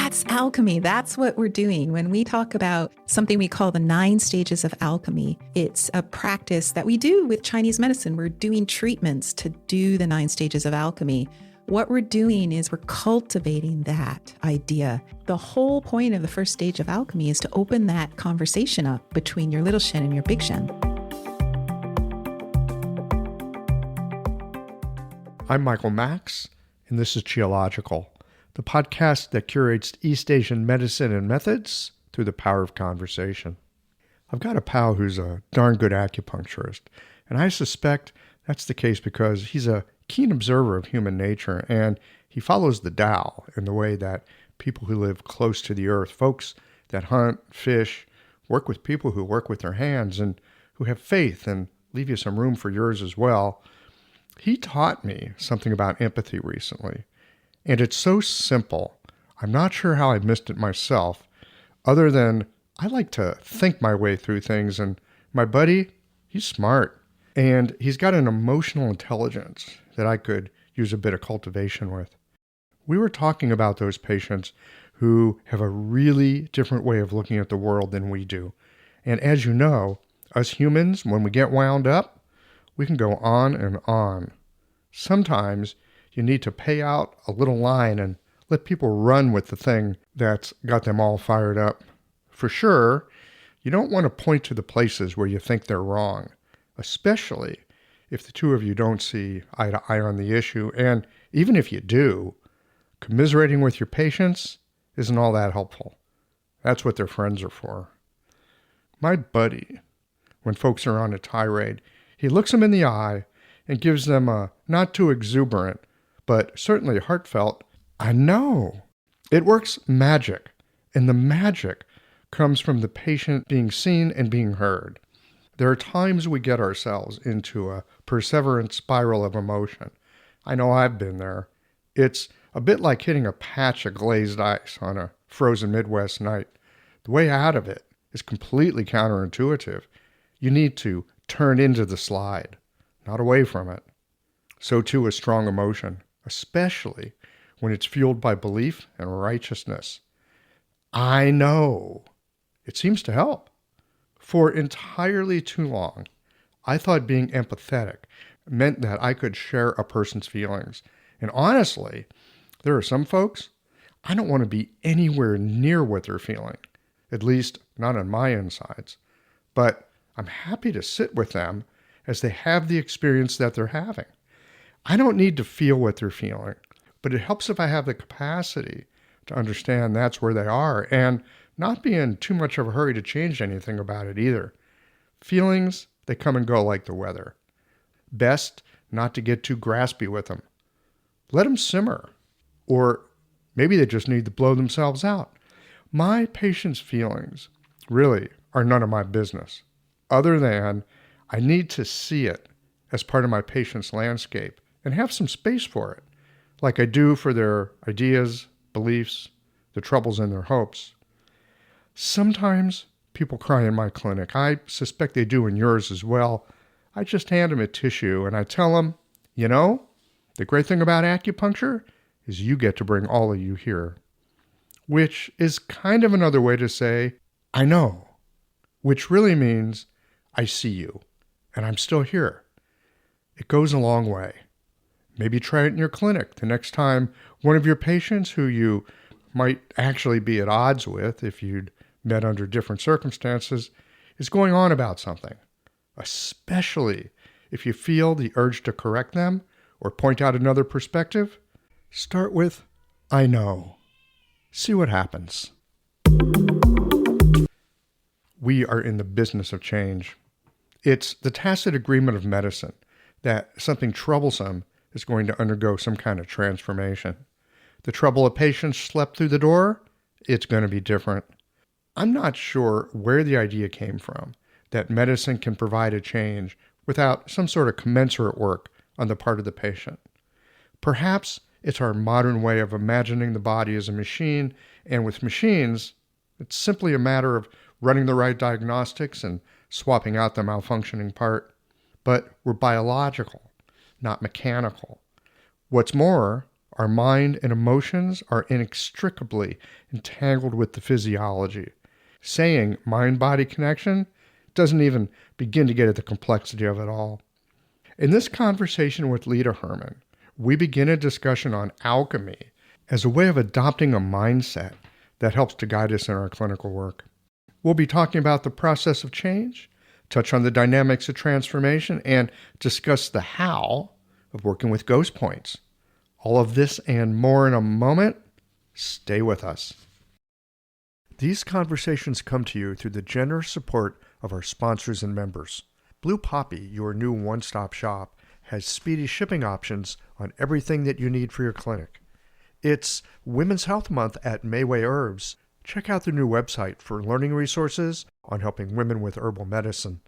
That's alchemy. That's what we're doing. When we talk about something we call the 9 stages of alchemy, it's a practice that we do with Chinese medicine. We're doing treatments to do the 9 stages of alchemy. What we're doing is we're cultivating that idea. The whole point of the first stage of alchemy is to open that conversation up between your little Shen and your big Shen. I'm Michael Max, and this is Geological, the podcast that curates East Asian medicine and methods through the power of conversation. I've got a pal who's a darn good acupuncturist, and I suspect that's the case because he's a keen observer of human nature, and he follows the Tao in the way that people who live close to the earth, folks that hunt, fish, work with people who work with their hands and who have faith and leave you some room for yours as well. He taught me something about empathy recently, and it's so simple. I'm not sure how I missed it myself, other than I like to think my way through things, and my buddy, he's smart, and he's got an emotional intelligence that I could use a bit of cultivation with. We were talking about those patients who have a really different way of looking at the world than we do. And as you know, us humans, when we get wound up, we can go on and on. Sometimes you need to pay out a little line and let people run with the thing that's got them all fired up. For sure, you don't want to point to the places where you think they're wrong, especially if the two of you don't see eye to eye on the issue. And even if you do, commiserating with your patients isn't all that helpful. That's what their friends are for. My buddy, when folks are on a tirade, he looks them in the eye and gives them a not too exuberant, but certainly heartfelt, I know. It works magic, and the magic comes from the patient being seen and being heard. There are times we get ourselves into a perseverant spiral of emotion. I know I've been there. It's a bit like hitting a patch of glazed ice on a frozen Midwest night. The way out of it is completely counterintuitive. You need to turn into the slide, not away from it. So too is strong emotion, especially when it's fueled by belief and righteousness. I know. It seems to help. For entirely too long, I thought being empathetic meant that I could share a person's feelings. And honestly, there are some folks, I don't want to be anywhere near what they're feeling, at least not on my insides. But I'm happy to sit with them as they have the experience that they're having. I don't need to feel what they're feeling, but it helps if I have the capacity to understand that's where they are and not be in too much of a hurry to change anything about it either. Feelings, they come and go like the weather. Best not to get too graspy with them. Let them simmer, or maybe they just need to blow themselves out. My patients' feelings really are none of my business, other than I need to see it as part of my patient's landscape and have some space for it, like I do for their ideas, beliefs, the troubles and their hopes. Sometimes people cry in my clinic. I suspect they do in yours as well. I just hand them a tissue and I tell them, you know, the great thing about acupuncture is you get to bring all of you here, which is kind of another way to say, I know, which really means I see you, and I'm still here. It goes a long way. Maybe try it in your clinic the next time one of your patients who you might actually be at odds with if you'd met under different circumstances is going on about something, especially if you feel the urge to correct them or point out another perspective. Start with, I know. See what happens. We are in the business of change. It's the tacit agreement of medicine that something troublesome is going to undergo some kind of transformation. The trouble a patient slept through the door, it's going to be different. I'm not sure where the idea came from that medicine can provide a change without some sort of commensurate work on the part of the patient. Perhaps it's our modern way of imagining the body as a machine, and with machines, it's simply a matter of running the right diagnostics and swapping out the malfunctioning part. But we're biological, not mechanical. What's more, Our mind and emotions are inextricably entangled with the physiology. Saying mind-body connection doesn't even begin to get at the complexity of it all. In this conversation with Leta Herman, we begin a discussion on alchemy as a way of adopting a mindset that helps to guide us in our clinical work. We'll be talking about the process of change, touch on the dynamics of transformation, and discuss the how of working with ghost points. All of this and more in a moment. Stay with us. These conversations come to you through the generous support of our sponsors and members. Blue Poppy, your new one-stop shop, has speedy shipping options on everything that you need for your clinic. It's Women's Health Month at Mayway Herbs. Check out their new website for learning resources on helping women with herbal medicine.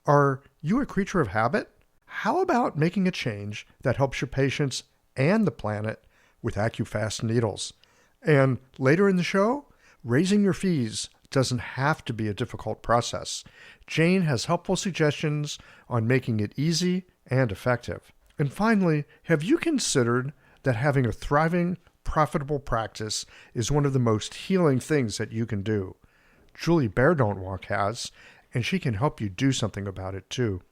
Are you a creature of habit? How about making a change that helps your patients and the planet with AccuFast needles? And later in the show, raising your fees doesn't have to be a difficult process. Jane has helpful suggestions on making it easy and effective. And finally, have you considered that having a thriving, profitable practice is one of the most healing things that you can do? Julie Bear Don't Walk has, and she can help you do something about it too.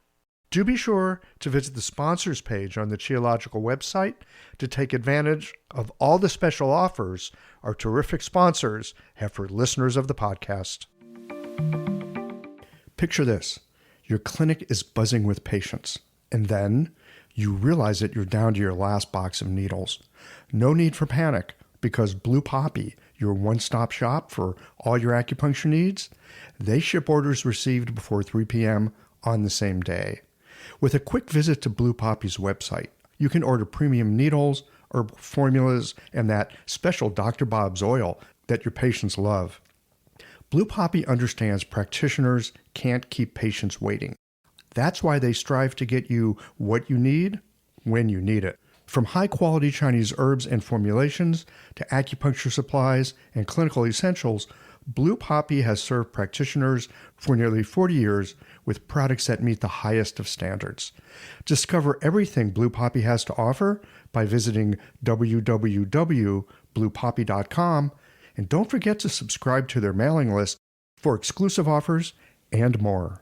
Do be sure to visit the sponsors page on the Qiological website to take advantage of all the special offers our terrific sponsors have for listeners of the podcast. Picture this. Your clinic is buzzing with patients, and then you realize that you're down to your last box of needles. No need for panic, because Blue Poppy, your one-stop shop for all your acupuncture needs, they ship orders received before 3 p.m. on the same day. With a quick visit to Blue Poppy's website, you can order premium needles, herbal formulas, and that special Dr. Bob's oil that your patients love. Blue Poppy understands practitioners can't keep patients waiting. That's why they strive to get you what you need when you need it. From high-quality Chinese herbs and formulations to acupuncture supplies and clinical essentials, Blue Poppy has served practitioners for nearly 40 years with products that meet the highest of standards. Discover everything Blue Poppy has to offer by visiting www.bluepoppy.com, and don't forget to subscribe to their mailing list for exclusive offers and more.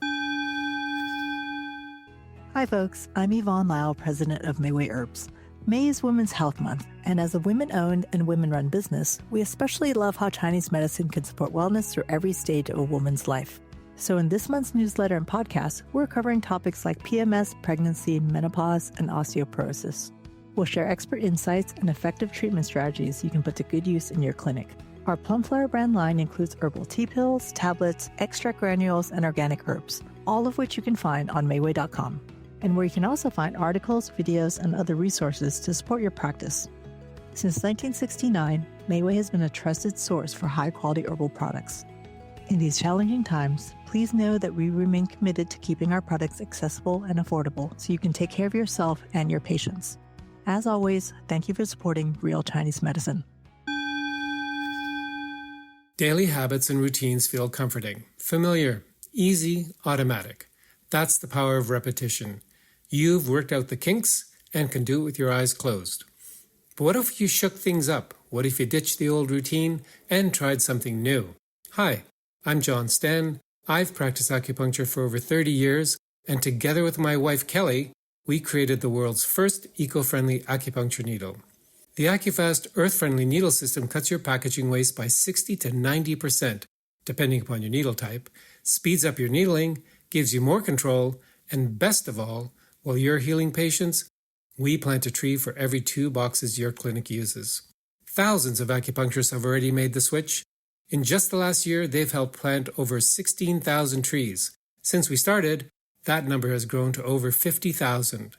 Hi folks, I'm Yvonne Lyle, president of Mayway Herbs. May is Women's Health Month, and as a women-owned and women-run business, we especially love how Chinese medicine can support wellness through every stage of a woman's life. So in this month's newsletter and podcast, we're covering topics like PMS, pregnancy, menopause, and osteoporosis. We'll share expert insights and effective treatment strategies you can put to good use in your clinic. Our Plumflower brand line includes herbal tea pills, tablets, extract granules, and organic herbs, all of which you can find on Mayway.com. And where you can also find articles, videos, and other resources to support your practice. Since 1969, Mayway has been a trusted source for high-quality herbal products. In these challenging times, please know that we remain committed to keeping our products accessible and affordable so you can take care of yourself and your patients. As always, thank you for supporting Real Chinese Medicine. Daily habits and routines feel comforting, familiar, easy, automatic. That's the power of repetition. You've worked out the kinks and can do it with your eyes closed. But what if you shook things up? What if you ditched the old routine and tried something new? Hi, I'm John Sten. I've practiced acupuncture for over 30 years, and together with my wife Kelly, we created the world's first eco-friendly acupuncture needle. The AccuFast earth-friendly needle system cuts your packaging waste by 60 to 90%, depending upon your needle type, speeds up your needling, gives you more control, and best of all, while you're healing patients, we plant a tree for every 2 boxes your clinic uses. Thousands of acupuncturists have already made the switch. In just the last year, they've helped plant over 16,000 trees. Since we started, that number has grown to over 50,000.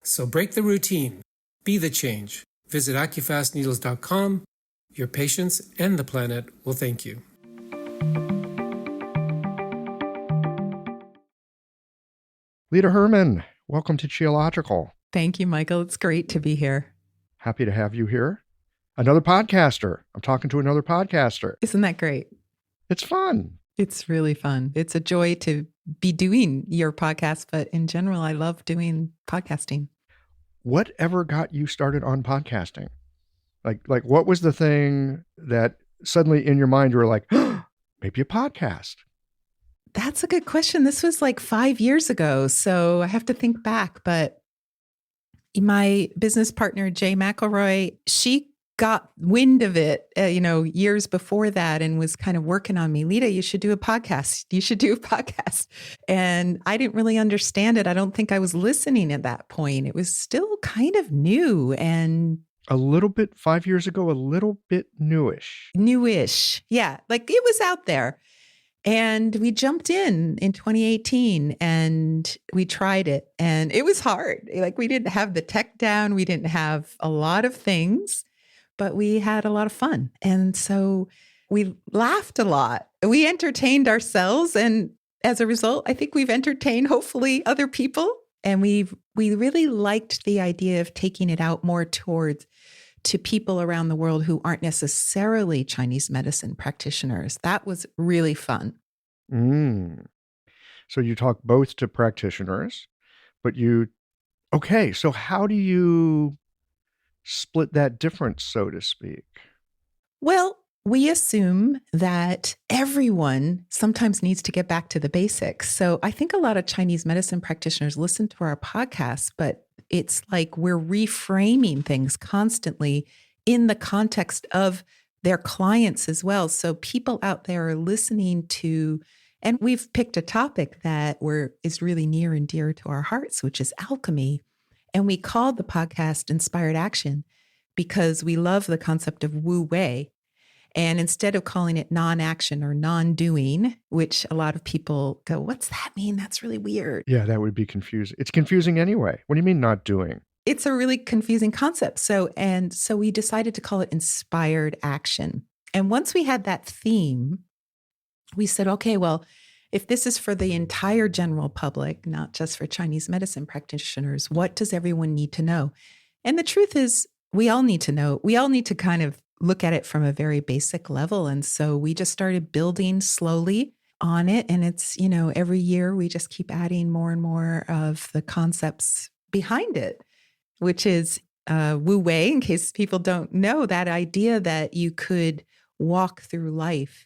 So break the routine. Be the change. Visit AccuFastNeedles.com. Your patients and the planet will thank you. Leta Herman, welcome to Qiological. Thank you, Michael. It's great to be here. Happy to have you here. Another podcaster. I'm talking to another podcaster. Isn't that great? It's fun. It's really fun. It's a joy to be doing your podcast, but in general, I love doing podcasting. Whatever got you started on podcasting? Like what was the thing that suddenly in your mind you were like, oh, maybe a podcast? That's a good question. This was like 5 years ago, so I have to think back. But my business partner, Jay McElroy, she got wind of it, years before that and was kind of working on me. Leta, you should do a podcast. You should do a podcast. And I didn't really understand it. I don't think I was listening at that point. It was still kind of new and a little bit 5 years ago, a little bit newish. Newish. Yeah. Like it was out there. And we jumped in 2018 and we tried it and it was hard. Like we didn't have the tech down. We didn't have a lot of things, but we had a lot of fun. And so we laughed a lot. We entertained ourselves. And as a result, I think we've entertained hopefully other people. And we really liked the idea of taking it out more to people around the world who aren't necessarily Chinese medicine practitioners. That was really fun. So you talk both to practitioners, but so how do you split that difference, so to speak? Well, we assume that everyone sometimes needs to get back to the basics. So I think a lot of Chinese medicine practitioners listen to our podcasts, but it's like we're reframing things constantly in the context of their clients as well. So people out there are listening to, and we've picked a topic that is really near and dear to our hearts, which is alchemy. And we called the podcast Inspired Action because we love the concept of Wu Wei. And instead of calling it non-action or non-doing, which a lot of people go, what's that mean? That's really weird. Yeah, that would be confusing. It's confusing anyway. What do you mean not doing? It's a really confusing concept. So we decided to call it Inspired Action. And once we had that theme, we said, okay, well, if this is for the entire general public, not just for Chinese medicine practitioners, what does everyone need to know? And the truth is, we all need to know. We all need to kind of look at it from a very basic level. And so we just started building slowly on it. And it's, every year we just keep adding more and more of the concepts behind it, which is Wu Wei, in case people don't know, that idea that you could walk through life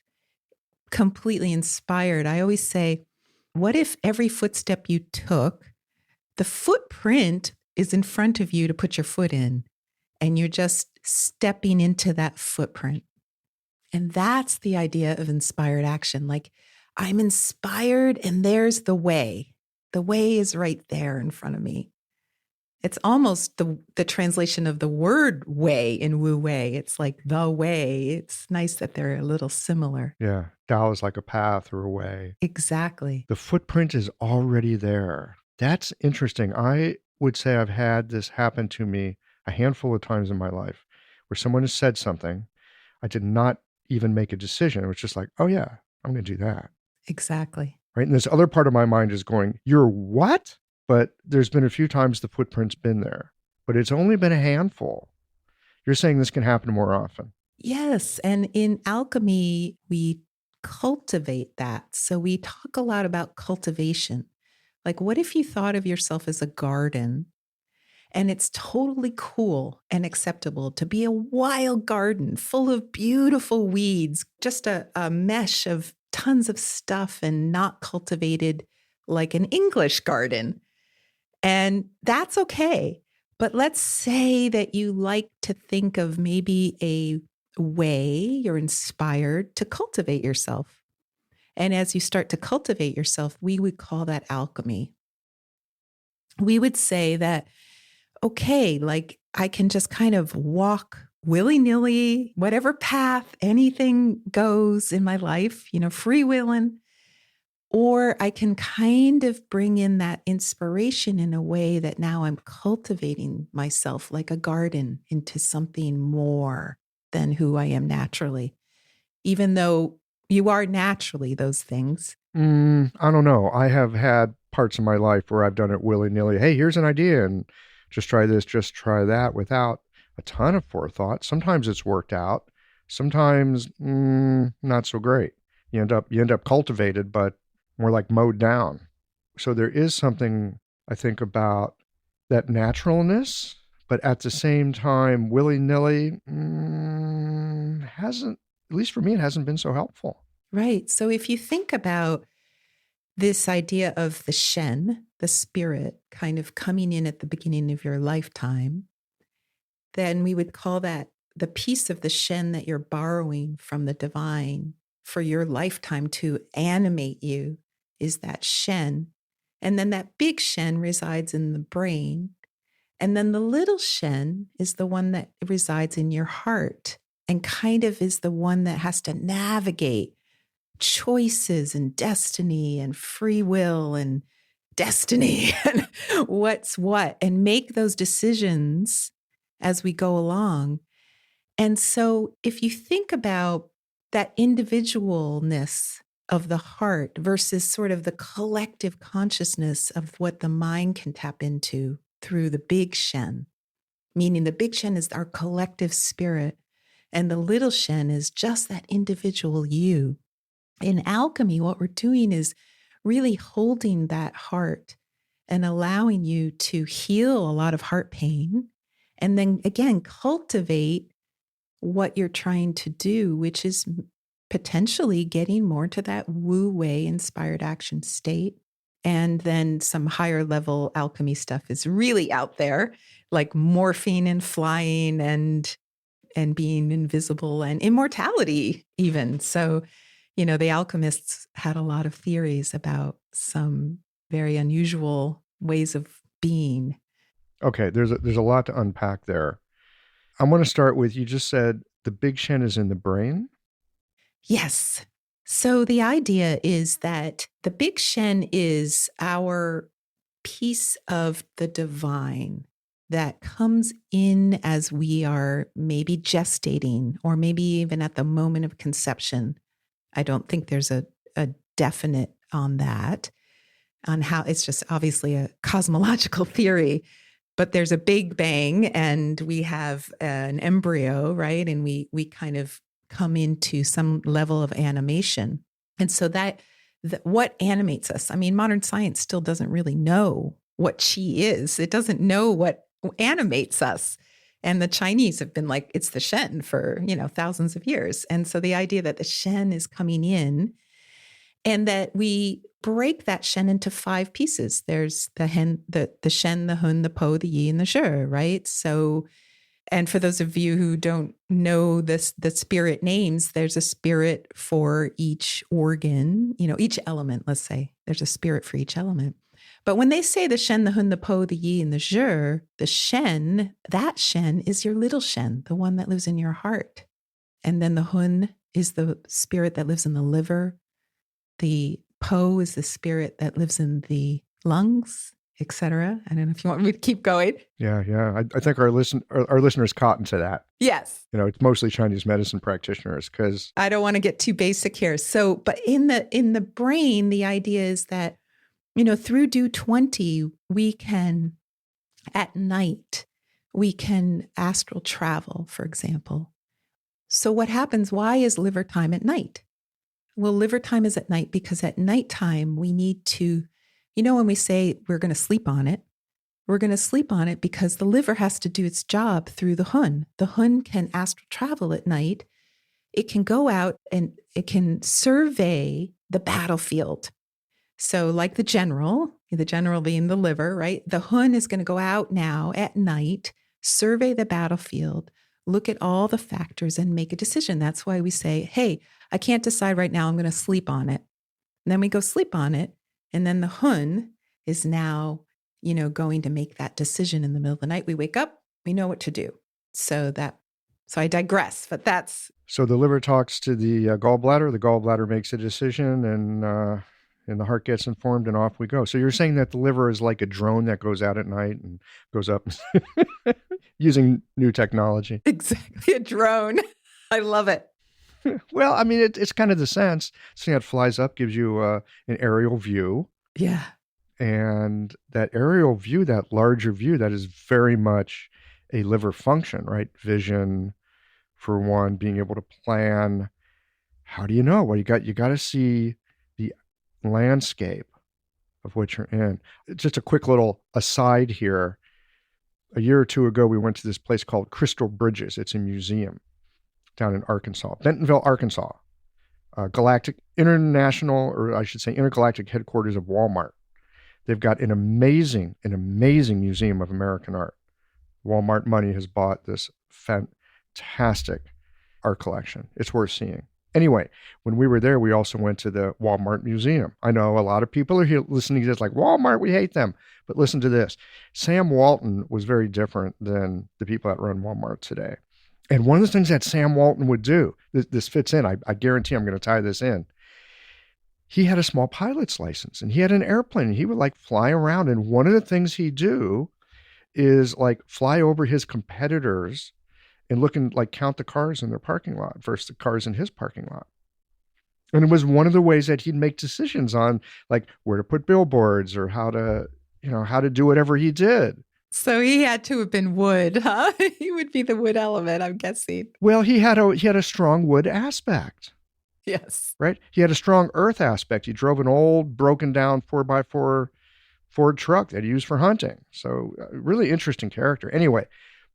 completely inspired. I always say, what if every footstep you took, the footprint is in front of you to put your foot in, and you're just stepping into that footprint? And that's the idea of inspired action. Like, I'm inspired and there's the way. The way is right there in front of me. It's almost the translation of the word way in Wu Wei. It's like the way. It's nice that they're a little similar. Yeah. Tao is like a path or a way. Exactly. The footprint is already there. That's interesting. I would say I've had this happen to me a handful of times in my life where someone has said something. I did not even make a decision. It was just like, oh yeah, I'm going to do that. Exactly. Right. And this other part of my mind is going, you're what? But there's been a few times the footprint's been there, but it's only been a handful. You're saying this can happen more often. Yes. And in alchemy, we cultivate that. So we talk a lot about cultivation. Like, what if you thought of yourself as a garden? And it's totally cool and acceptable to be a wild garden full of beautiful weeds, just a mesh of tons of stuff and not cultivated like an English garden. And that's okay. But let's say that you like to think of maybe a way you're inspired to cultivate yourself. And as you start to cultivate yourself, we would call that alchemy. We would say that, okay, like I can just kind of walk willy-nilly, whatever path, anything goes in my life, freewheeling. Or I can kind of bring in that inspiration in a way that now I'm cultivating myself like a garden into something more than who I am naturally, even though you are naturally those things. I don't know. I have had parts of my life where I've done it willy-nilly. Hey, here's an idea and just try this, just try that without a ton of forethought. Sometimes it's worked out. Sometimes not so great. You end up cultivated, but more like mowed down. So there is something, I think, about that naturalness but at the same time, willy-nilly hasn't, at least for me, it hasn't been so helpful. Right. So if you think about this idea of the Shen, the spirit, kind of coming in at the beginning of your lifetime, then we would call that the piece of the Shen that you're borrowing from the divine for your lifetime to animate you is that Shen. And then that big Shen resides in the brain. And then the little Shen is the one that resides in your heart and kind of is the one that has to navigate choices and destiny and free will and destiny and what's what, and make those decisions as we go along. And so if you think about that individualness of the heart versus sort of the collective consciousness of what the mind can tap into through the big Shen, meaning the big Shen is our collective spirit, and the little Shen is just that individual you. In alchemy, what we're doing is really holding that heart and allowing you to heal a lot of heart pain. And then again, cultivate what you're trying to do, which is potentially getting more to that Wu Wei inspired action state. And then some higher level alchemy stuff is really out there, like morphine and flying and being invisible and immortality even. So, the alchemists had a lot of theories about some very unusual ways of being. Okay, there's a lot to unpack there. I want to start with, you just said the big Shen is in the brain. Yes. So the idea is that the big Shen is our piece of the divine that comes in as we are maybe gestating or maybe even at the moment of conception. I don't think there's a definite on that, on how it's just obviously a cosmological theory, but there's a big bang and we have an embryo, right? And we kind of come into some level of animation. And so that what animates us? I mean, modern science still doesn't really know what qi is. It doesn't know what animates us. And the Chinese have been like, it's the Shen for, thousands of years. And so the idea that the Shen is coming in and that we break that Shen into 5 pieces. There's the Shen, the Hun, the Po, the Yi, and the Shi, right? So, and for those of you who don't know the spirit names, there's a spirit for each organ, each element, let's say. There's a spirit for each element. But when they say the Shen, the Hun, the Po, the Yi, and the Zhi, the Shen, that Shen is your little Shen, the one that lives in your heart. And then the Hun is the spirit that lives in the liver. The Po is the spirit that lives in the lungs, etc. I don't know if you want me to keep going. Yeah. I think our listeners caught into that. Yes. It's mostly Chinese medicine practitioners because I don't want to get too basic here. So, but in the brain, the idea is that through due 20, we can, at night, we can astral travel, for example. So what happens? Why is liver time at night? Well, liver time is at night because at nighttime, we need to, when we say we're going to sleep on it, we're going to sleep on it because the liver has to do its job through the Hun. The Hun can astral travel at night. It can go out and it can survey the battlefield. So like the general being the liver, right? The Hun is going to go out now at night, survey the battlefield, look at all the factors and make a decision. That's why we say, hey, I can't decide right now. I'm going to sleep on it. And then we go sleep on it. And then the Hun is now, going to make that decision in the middle of the night. We wake up, we know what to do. So I digress, but that's. So the liver talks to the gallbladder makes a decision, and the heart gets informed, and off we go. So you're saying that the liver is like a drone that goes out at night and goes up using new technology. Exactly, a drone. I love it. Well, I mean, it's kind of the sense. Seeing it flies up gives you an aerial view. Yeah. And that aerial view, that larger view, that is very much a liver function, right? Vision, for one, being able to plan. How do you know? Well, you got to see the landscape of what you're in. Just a quick little aside here. A year or two ago, we went to this place called Crystal Bridges. It's a museum down in Arkansas, Bentonville, Arkansas, galactic international, or I should say intergalactic headquarters of Walmart. They've got an amazing museum of American art. Walmart money has bought this fantastic art collection. It's worth seeing. Anyway, when we were there, we also went to the Walmart Museum. I know a lot of people are here listening to this like, Walmart, we hate them. But listen to this. Sam Walton was very different than the people that run Walmart today. And one of the things that Sam Walton would do, this fits in, I guarantee I'm going to tie this in. He had a small pilot's license and he had an airplane and he would like fly around. And one of the things he'd do is like fly over his competitors and look and like count the cars in their parking lot versus the cars in his parking lot. And it was one of the ways that he'd make decisions on like where to put billboards or how to do whatever he did. So he had to have been wood, huh? He would be the wood element, I'm guessing. Well, he had a strong wood aspect. Yes. Right? He had a strong earth aspect. He drove an old broken down 4x4 Ford truck that he used for hunting. So really interesting character. Anyway,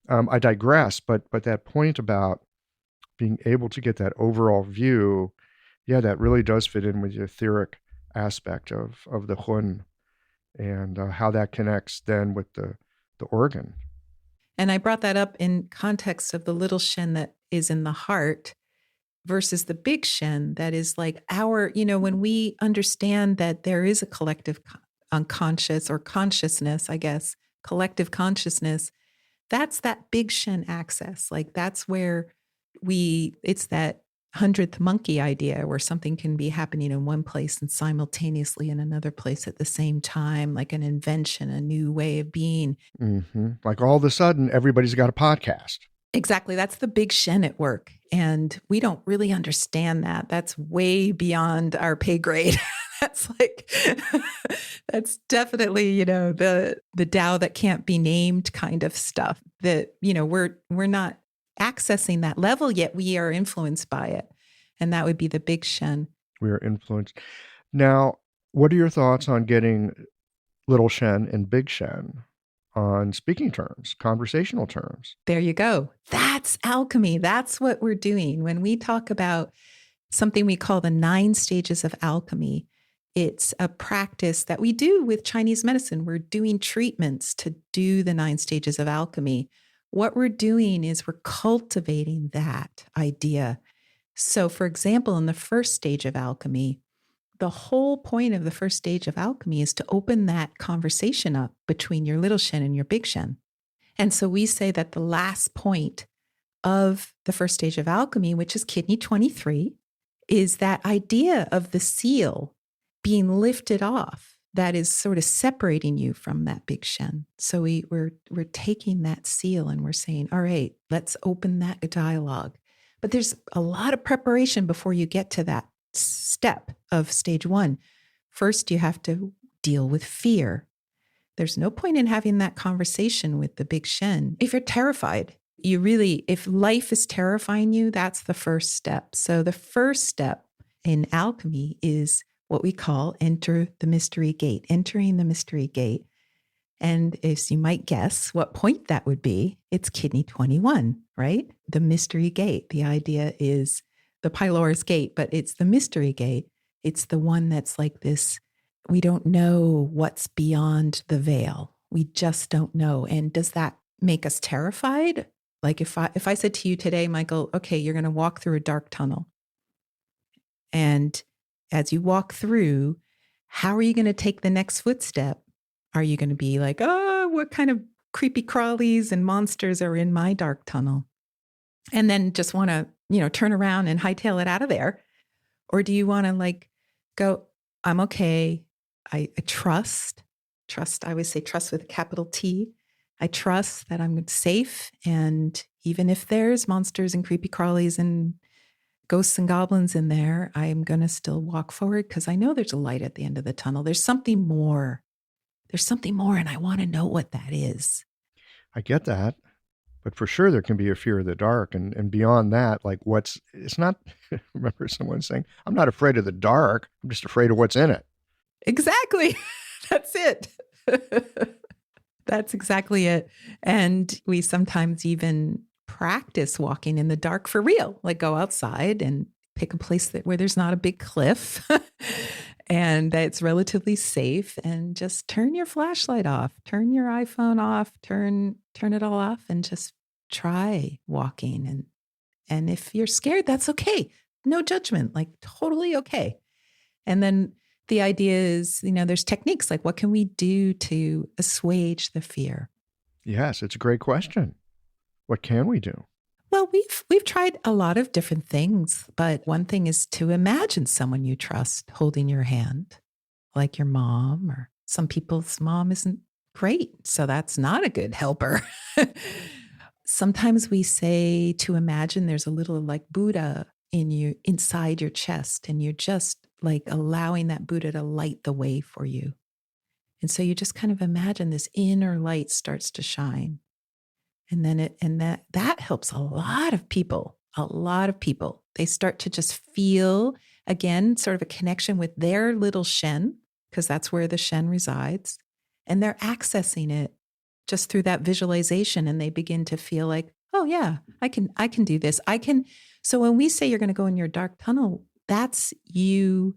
I digress, but that point about being able to get that overall view, yeah, that really does fit in with the etheric aspect of the Hun and how that connects then with the organ. And I brought that up in context of the little Shen that is in the heart versus the big Shen that is like when we understand that there is a collective unconscious or consciousness, I guess, collective consciousness, that's that big Shen access. Like that's where it's that 100th monkey idea where something can be happening in one place and simultaneously in another place at the same time, like an invention, a new way of being. Mm-hmm. Like all of a sudden, everybody's got a podcast. Exactly. That's the big Shen at work. And we don't really understand that. That's way beyond our pay grade. That's definitely, the Tao that can't be named kind of stuff that, we're not accessing that level yet. We are influenced by it. And that would be the big Shen. We are influenced. Now, what are your thoughts on getting little Shen and big Shen on speaking terms, conversational terms? There you go. That's alchemy. That's what we're doing. When we talk about something we call the 9 stages of alchemy, it's a practice that we do with Chinese medicine. We're doing treatments to do the 9 stages of alchemy. What we're doing is we're cultivating that idea. So, for example, in the first stage of alchemy, the whole point of the first stage of alchemy is to open that conversation up between your little Shen and your big Shen. And so we say that the last point of the first stage of alchemy, which is kidney 23, is that idea of the seal being lifted off that is sort of separating you from that big Shen. So we're taking that seal and we're saying, all right, let's open that dialogue. But there's a lot of preparation before you get to that step of stage 1. First, you have to deal with fear. There's no point in having that conversation with the big Shen if you're terrified. If life is terrifying you, that's the first step. So the first step in alchemy is what we call entering the mystery gate. And as you might guess what point that would be, it's kidney 21, right? The mystery gate. The idea is the pylorus gate, but it's the mystery gate. It's the one that's like this, we don't know what's beyond the veil. We just don't know. And does that make us terrified? Like if I said to you today, Michael, okay, you're going to walk through a dark tunnel. And as you walk through, how are you going to take the next footstep? Are you going to be like, oh, what kind of creepy crawlies and monsters are in my dark tunnel? And then just want to, turn around and hightail it out of there? Or do you want to like go, I'm okay. I trust, I always say trust with a capital T. I trust that I'm safe. And even if there's monsters and creepy crawlies and ghosts and goblins in there, I'm going to still walk forward because I know there's a light at the end of the tunnel. There's something more. And I want to know what that is. I get that. But for sure, there can be a fear of the dark. And beyond that, like it's not, remember someone saying, I'm not afraid of the dark. I'm just afraid of what's in it. Exactly. That's it. That's exactly it. And we sometimes even practice walking in the dark for real, like go outside and pick a place where there's not a big cliff and that it's relatively safe, and just turn your flashlight off, turn your iPhone off, turn it all off, and just try walking. And if you're scared, that's okay. No judgment, like totally okay. And then the idea is, there's techniques like what can we do to assuage the fear? Yes, it's a great question. What can we do? Well, we've tried a lot of different things, but one thing is to imagine someone you trust holding your hand, like your mom, or some people's mom isn't great, so that's not a good helper. Sometimes we say to imagine there's a little like Buddha inside your chest, and you're just like allowing that Buddha to light the way for you. And so you just kind of imagine this inner light starts to shine. And then that helps a lot of people, a lot of people. They start to just feel, again, sort of a connection with their little Shen, because that's where the Shen resides. And they're accessing it just through that visualization. And they begin to feel like, oh yeah, I can do this. So when we say you're going to go in your dark tunnel, that's you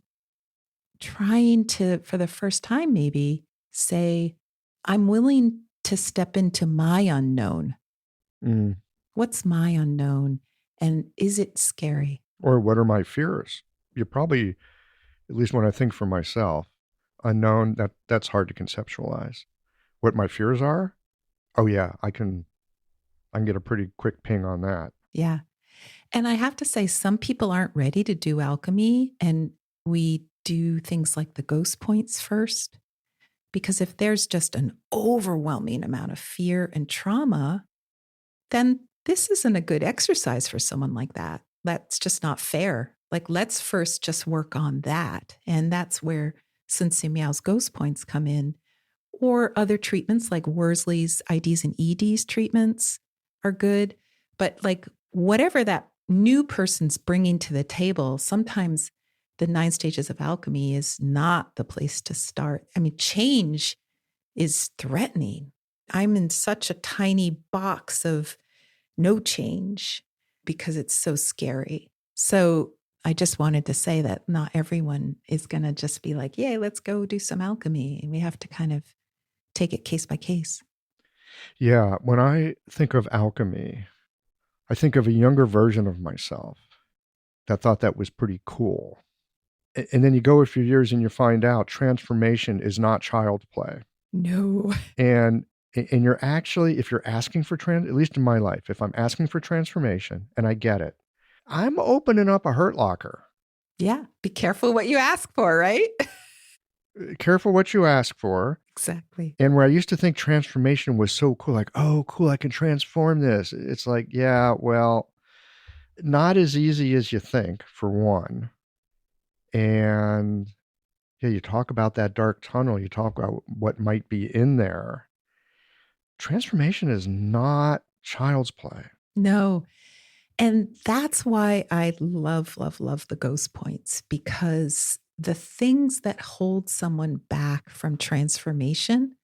trying to, for the first time, maybe say, I'm willing to step into my unknown. Mm. What's my unknown? And is it scary? Or what are my fears? You probably, at least when I think for myself, unknown, that's hard to conceptualize. What my fears are? Oh yeah, I can get a pretty quick ping on that. Yeah. And I have to say, some people aren't ready to do alchemy, and we do things like the ghost points first. Because if there's just an overwhelming amount of fear and trauma, then this isn't a good exercise for someone like that. That's just not fair. Like, let's first just work on that. And that's where Sun Si Miao's ghost points come in, or other treatments like Worsley's IDs and EDs treatments are good. But like whatever that new person's bringing to the table, sometimes the 9 stages of alchemy is not the place to start. I mean, change is threatening. I'm in such a tiny box of no change because it's so scary. So I just wanted to say that not everyone is going to just be like, yay, let's go do some alchemy. And we have to kind of take it case by case. Yeah, when I think of alchemy, I think of a younger version of myself that thought that was pretty cool. And then you go a few years and you find out transformation is not child's play. No. And you're actually, if you're asking for at least in my life, if I'm asking for transformation and I get it, I'm opening up a hurt locker. Yeah. Be careful what you ask for, right? Careful what you ask for. Exactly. And where I used to think transformation was so cool, like, oh, cool, I can transform this. It's like, yeah, well, not as easy as you think, for one. And yeah, you talk about that dark tunnel, you talk about what might be in there. Transformation is not child's play. No. And that's why I love, love, love the ghost points, because the things that hold someone back from transformation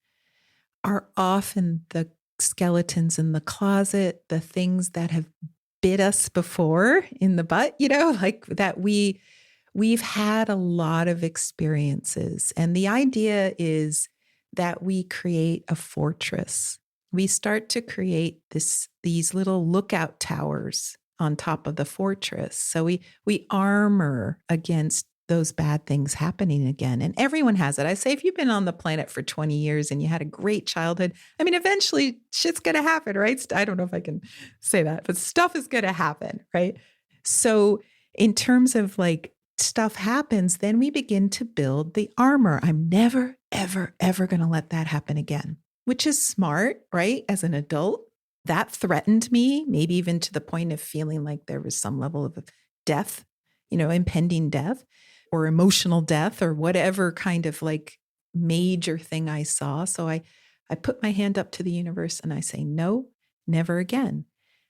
are often the skeletons in the closet, the things that have bit us before in the butt, like that we've had a lot of experiences. And the idea is that we create a fortress. We start to create these little lookout towers on top of the fortress. So we armor against those bad things happening again. And everyone has it. I say, if you've been on the planet for 20 years and you had a great childhood, I mean, eventually shit's going to happen, right? I don't know if I can say that, but stuff is going to happen, right? So in terms of like stuff happens, then we begin to build the armor. I'm never, ever, ever going to let that happen again, which is smart, right? As an adult, that threatened me, maybe even to the point of feeling like there was some level of death, impending death or emotional death or whatever kind of like major thing I saw. So I put my hand up to the universe and I say, no, never again.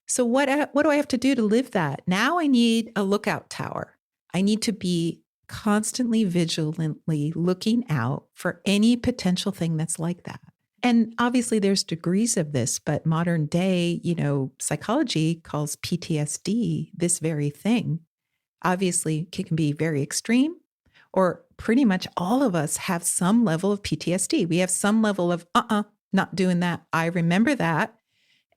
So what do I have to do to live that? Now I need a lookout tower. I need to be constantly vigilantly looking out for any potential thing that's like that. And obviously there's degrees of this, but modern day, psychology calls PTSD this very thing. Obviously, it can be very extreme, or pretty much all of us have some level of PTSD. We have some level of, not doing that. I remember that.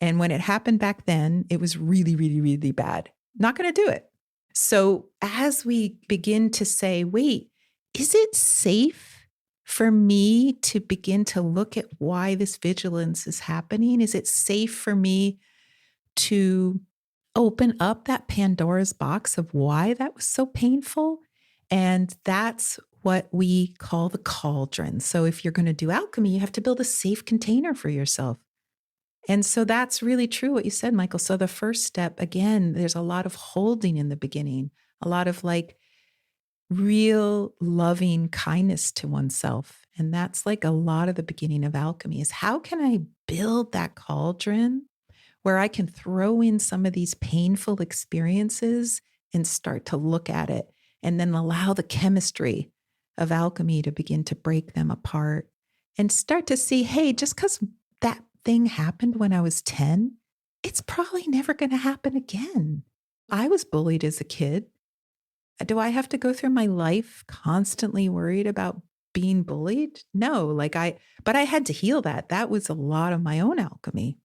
And when it happened back then, it was really, really, really bad. Not going to do it. So as we begin to say, wait, is it safe for me to begin to look at why this vigilance is happening? Is it safe for me to open up that Pandora's box of why that was so painful? And that's what we call the cauldron. So if you're going to do alchemy, you have to build a safe container for yourself. And so that's really true what you said, Michael. So the first step, again, there's a lot of holding in the beginning, a lot of like real loving kindness to oneself. And that's like a lot of the beginning of alchemy is how can I build that cauldron where I can throw in some of these painful experiences and start to look at it and then allow the chemistry of alchemy to begin to break them apart and start to see, hey, just because that thing happened when I was 10, it's probably never going to happen again. I was bullied as a kid. Do I have to go through my life constantly worried about being bullied? No, but I had to heal that. That was a lot of my own alchemy.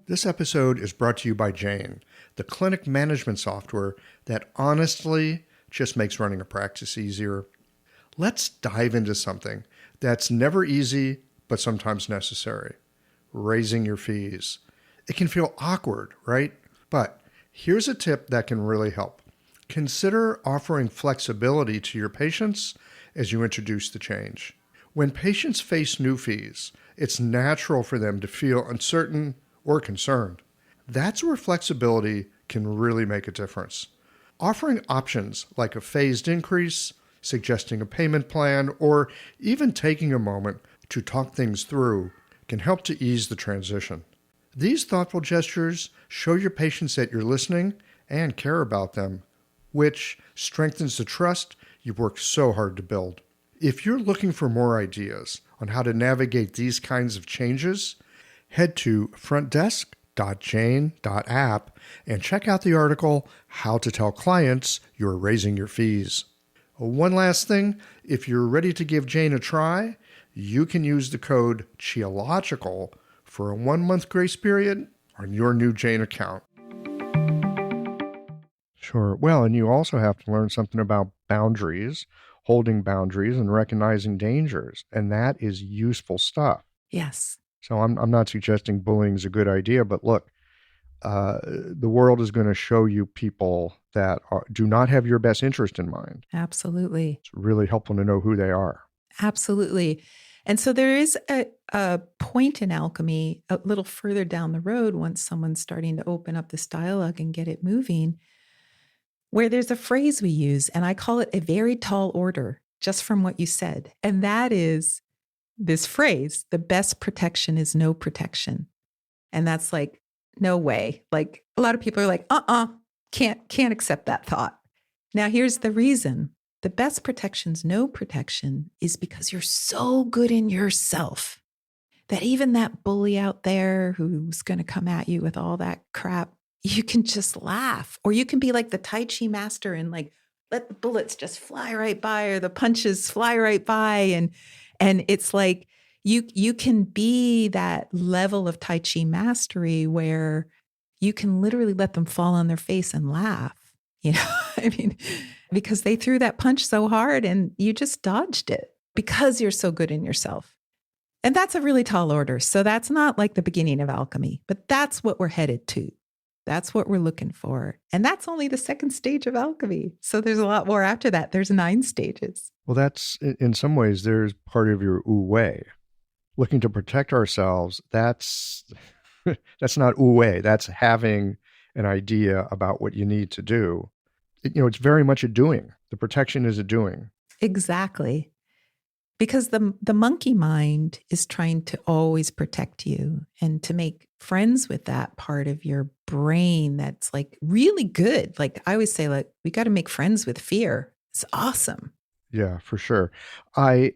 This episode is brought to you by Jane, the clinic management software that honestly just makes running a practice easier. Let's dive into something that's never easy, but sometimes necessary. Raising your fees. It can feel awkward, right? But here's a tip that can really help. Consider offering flexibility to your patients as you introduce the change. When patients face new fees, it's natural for them to feel uncertain or concerned. That's where flexibility can really make a difference. Offering options like a phased increase, suggesting a payment plan, or even taking a moment to talk things through can help to ease the transition. These thoughtful gestures show your patients that you're listening and care about them, which strengthens the trust you've worked so hard to build. If you're looking for more ideas on how to navigate these kinds of changes, head to frontdesk.jane.app and check out the article, How to Tell Clients You're Raising Your Fees. One last thing, if you're ready to give Jane a try, you can use the code CHEOLOGICAL for a 1-month grace period on your new Jane account. Sure. Well, and you also have to learn something about boundaries, holding boundaries, and recognizing dangers. And that is useful stuff. Yes. So I'm not suggesting bullying is a good idea, but look, the world is going to show you people that do not have your best interest in mind. Absolutely. It's really helpful to know who they are. Absolutely. And so there is a point in alchemy a little further down the road once someone's starting to open up this dialogue and get it moving, where there's a phrase we use, and I call it a very tall order, just from what you said. And that is this phrase, the best protection is no protection. And that's like, no way. Like a lot of people are like, can't accept that thought. Now, here's the reason. The best protection's no protection is because you're so good in yourself that even that bully out there who's going to come at you with all that crap, you can just laugh. Or you can be like the Tai Chi master and like let the bullets just fly right by or the punches fly right by. And it's like you can be that level of Tai Chi mastery where you can literally let them fall on their face and laugh. I mean, because they threw that punch so hard and you just dodged it because you're so good in yourself. And that's a really tall order. So that's not like the beginning of alchemy, but that's what we're headed to. That's what we're looking for. And that's only the second stage of alchemy. So there's a lot more after that. There's 9 stages. Well, that's, in some ways, there's part of your wu wei. Looking to protect ourselves, that's not wu wei. That's having an idea about what you need to do. It's very much a doing. The protection is a doing. Exactly. Because the monkey mind is trying to always protect you and to make friends with that part of your brain that's like really good. Like I always say, like, we got to make friends with fear. It's awesome. Yeah, for sure. I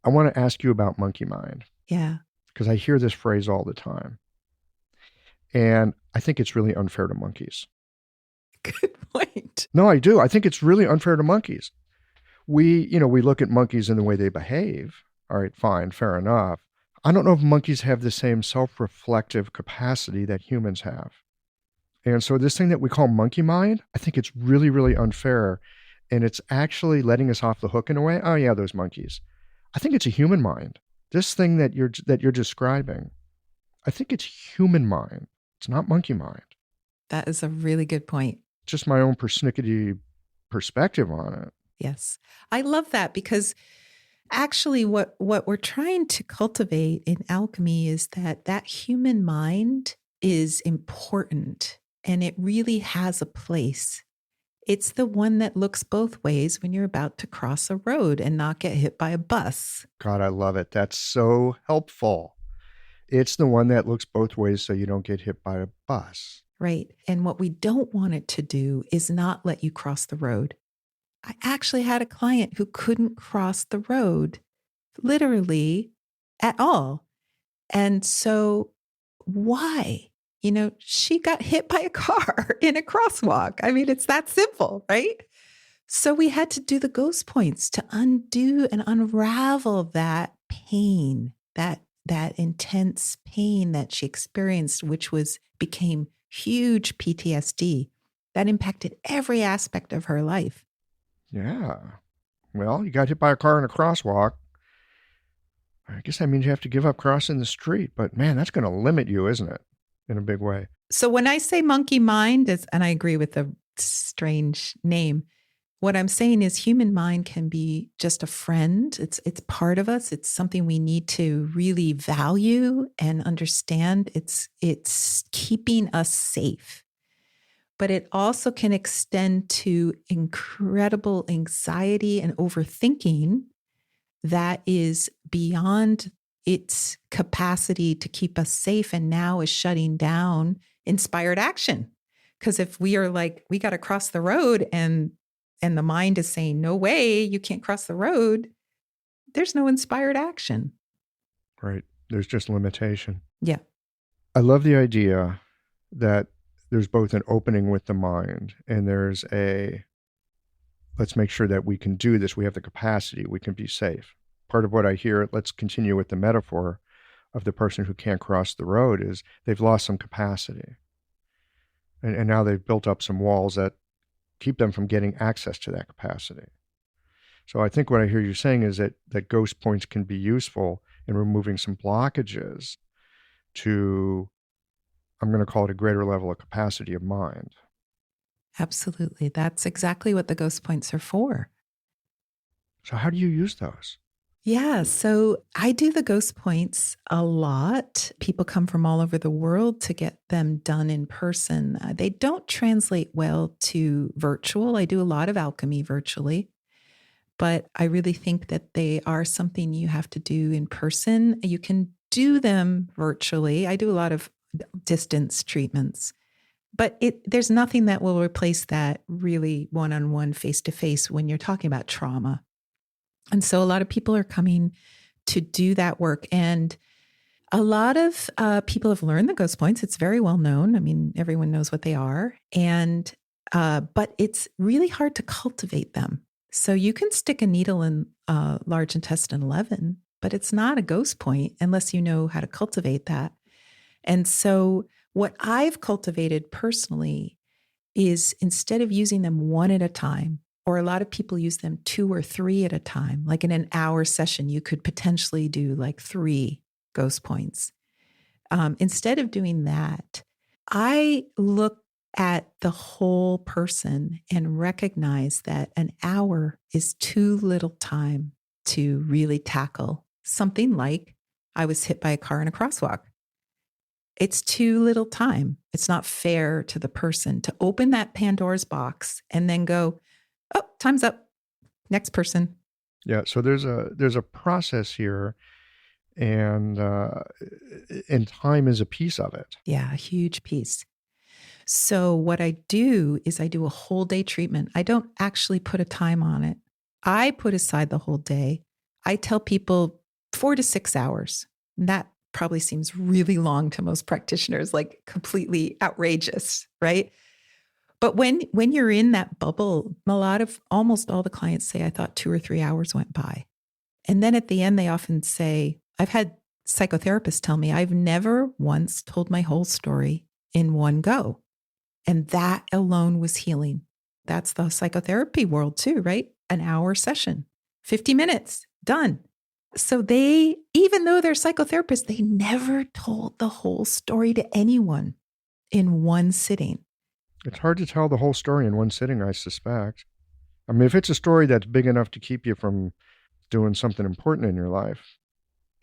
I want to ask you about monkey mind. Yeah. Because I hear this phrase all the time. And I think it's really unfair to monkeys. Good point. No, I do. I think it's really unfair to monkeys. We look at monkeys and the way they behave. All right, fine, fair enough. I don't know if monkeys have the same self-reflective capacity that humans have. And so this thing that we call monkey mind, I think it's really, really unfair. And it's actually letting us off the hook in a way. Oh yeah, those monkeys. I think it's a human mind. This thing that you're describing, I think it's human mind. It's not monkey mind. That is a really good point. Just my own persnickety perspective on it. Yes. I love that because actually what we're trying to cultivate in alchemy is that human mind is important and it really has a place. It's the one that looks both ways when you're about to cross a road and not get hit by a bus. God, I love it. That's so helpful. It's the one that looks both ways so you don't get hit by a bus. Right. And what we don't want it to do is not let you cross the road. I actually had a client who couldn't cross the road, literally at all. And so why? She got hit by a car in a crosswalk. I mean, it's that simple, right? So we had to do the ghost points to undo and unravel that pain, that intense pain that she experienced, which became huge PTSD that impacted every aspect of her life. Yeah. Well, you got hit by a car in a crosswalk. I guess that means you have to give up crossing the street. But man, that's going to limit you, isn't it? In a big way. So when I say monkey mind, and I agree with the strange name, what I'm saying is human mind can be just a friend. It's part of us. It's something we need to really value and understand. It's keeping us safe. But it also can extend to incredible anxiety and overthinking that is beyond its capacity to keep us safe and now is shutting down inspired action. Because if we are like, we got to cross the road and the mind is saying, no way, you can't cross the road, there's no inspired action. Right. There's just limitation. Yeah. I love the idea that there's both an opening with the mind and there's let's make sure that we can do this. We have the capacity. We can be safe. Part of what I hear, let's continue with the metaphor of the person who can't cross the road, is they've lost some capacity. And now they've built up some walls that keep them from getting access to that capacity. So I think what I hear you saying is that ghost points can be useful in removing some blockages to, I'm going to call it a greater level of capacity of mind. Absolutely. That's exactly what the ghost points are for. So how do you use those? Yeah, so I do the ghost points a lot. People come from all over the world to get them done in person. They don't translate well to virtual. I do a lot of alchemy virtually, but I really think that they are something you have to do in person. You can do them virtually. I do a lot of distance treatments, but there's nothing that will replace that really one-on-one, face-to-face when you're talking about trauma. And so a lot of people are coming to do that work. And a lot of people have learned the ghost points. It's very well known. I mean, everyone knows what they are. But it's really hard to cultivate them. So you can stick a needle in large intestine 11, but it's not a ghost point unless you know how to cultivate that. And so what I've cultivated personally is, instead of using them one at a time, or a lot of people use them 2 or 3 at a time. Like in an hour session, you could potentially do like 3 ghost points. Instead of doing that, I look at the whole person and recognize that an hour is too little time to really tackle something like, I was hit by a car in a crosswalk. It's too little time. It's not fair to the person to open that Pandora's box and then go, oh, time's up. Next person. Yeah. So there's a process here, and time is a piece of it. Yeah, a huge piece. So what I do is I do a whole day treatment. I don't actually put a time on it. I put aside the whole day. I tell people 4 to 6 hours. And that probably seems really long to most practitioners, like completely outrageous, right? But when you're in that bubble, almost all the clients say, I thought 2 or 3 hours went by. And then at the end, they often say, I've had psychotherapists tell me, I've never once told my whole story in one go. And that alone was healing. That's the psychotherapy world too, right? An hour session, 50 minutes, done. So they, even though they're psychotherapists, they never told the whole story to anyone in one sitting. It's hard to tell the whole story in one sitting, I suspect. I mean, if it's a story that's big enough to keep you from doing something important in your life.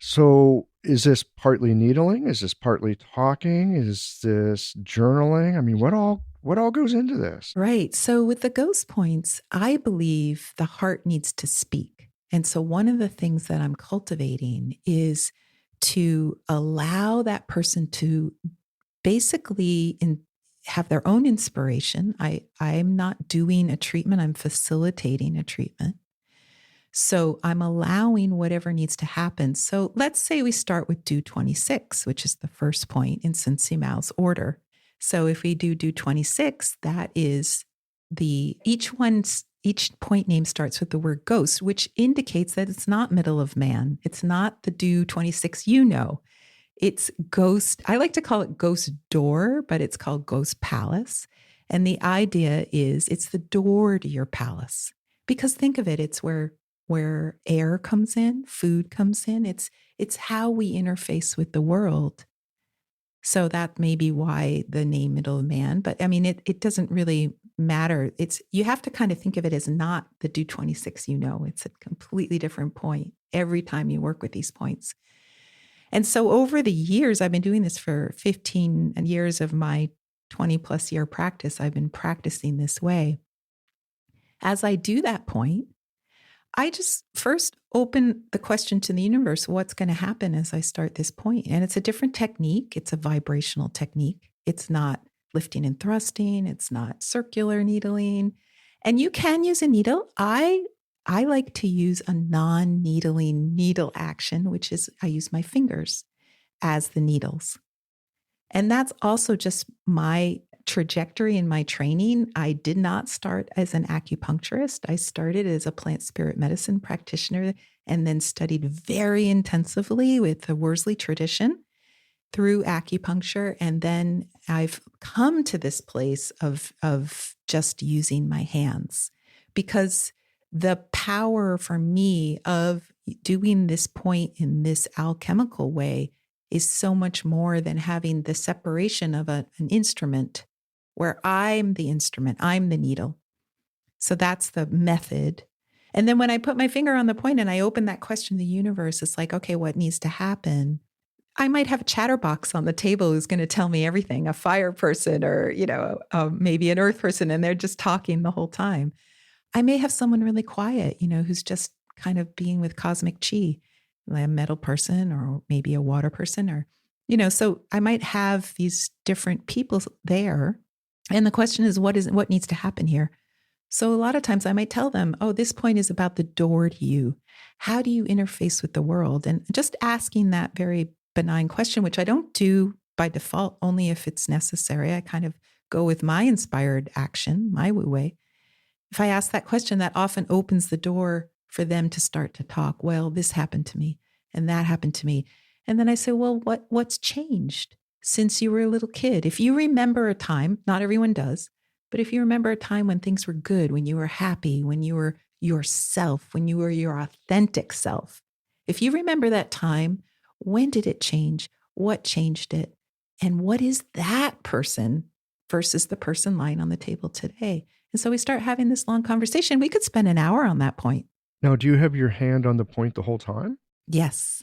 So is this partly needling? Is this partly talking? Is this journaling? I mean, what all goes into this? Right. So with the ghost points, I believe the heart needs to speak. And so one of the things that I'm cultivating is to allow that person to basically have their own inspiration. I'm not doing a treatment, I'm facilitating a treatment. So I'm allowing whatever needs to happen. So let's say we start with do 26, which is the first point in Sun-Si Mao's order. So if we do 26, that is each point name starts with the word ghost, which indicates that it's not middle of man. It's not the do 26, It's ghost. I like to call it ghost door, but it's called ghost palace. And the idea is it's the door to your palace. Because think of it, it's where air comes in, food comes in. It's how we interface with the world. So that may be why the name middle of man. But I mean, it doesn't really matter. You have to kind of think of it as not the do 26, It's a completely different point every time you work with these points. And so over the years, I've been doing this for 15 years of my 20 plus year practice. I've been practicing this way. As I do that point, I just first open the question to the universe, what's going to happen as I start this point? And it's a different technique. It's a vibrational technique. It's not lifting and thrusting. It's not circular needling. And you can use a needle. I like to use a non-needling needle action, which is I use my fingers as the needles. And that's also just my trajectory in my training. I did not start as an acupuncturist. I started as a plant spirit medicine practitioner and then studied very intensively with the Worsley tradition through acupuncture. And then I've come to this place of just using my hands, because the power for me of doing this point in this alchemical way is so much more than having the separation of an instrument where I'm the instrument, I'm the needle. So that's the method. And then when I put my finger on the point and I open that question to the universe, it's like, okay, what needs to happen? I might have a chatterbox on the table who's going to tell me everything, a fire person or, maybe an earth person, and they're just talking the whole time. I may have someone really quiet, who's just kind of being with cosmic chi, like a metal person or maybe a water person or, so I might have these different people there. And the question is, what needs to happen here? So a lot of times I might tell them, oh, this point is about the door to you. How do you interface with the world? And just asking that very benign question, which I don't do by default, only if it's necessary. I kind of go with my inspired action, my Wu Wei. If I ask that question, that often opens the door for them to start to talk. Well, this happened to me and that happened to me. And then I say, well, what's changed since you were a little kid? If you remember a time, not everyone does, but if you remember a time when things were good, when you were happy, when you were yourself, when you were your authentic self, if you remember that time, when did it change? What changed it? And what is that person versus the person lying on the table today? And so we start having this long conversation. We could spend an hour on that point. Now, do you have your hand on the point the whole time? Yes.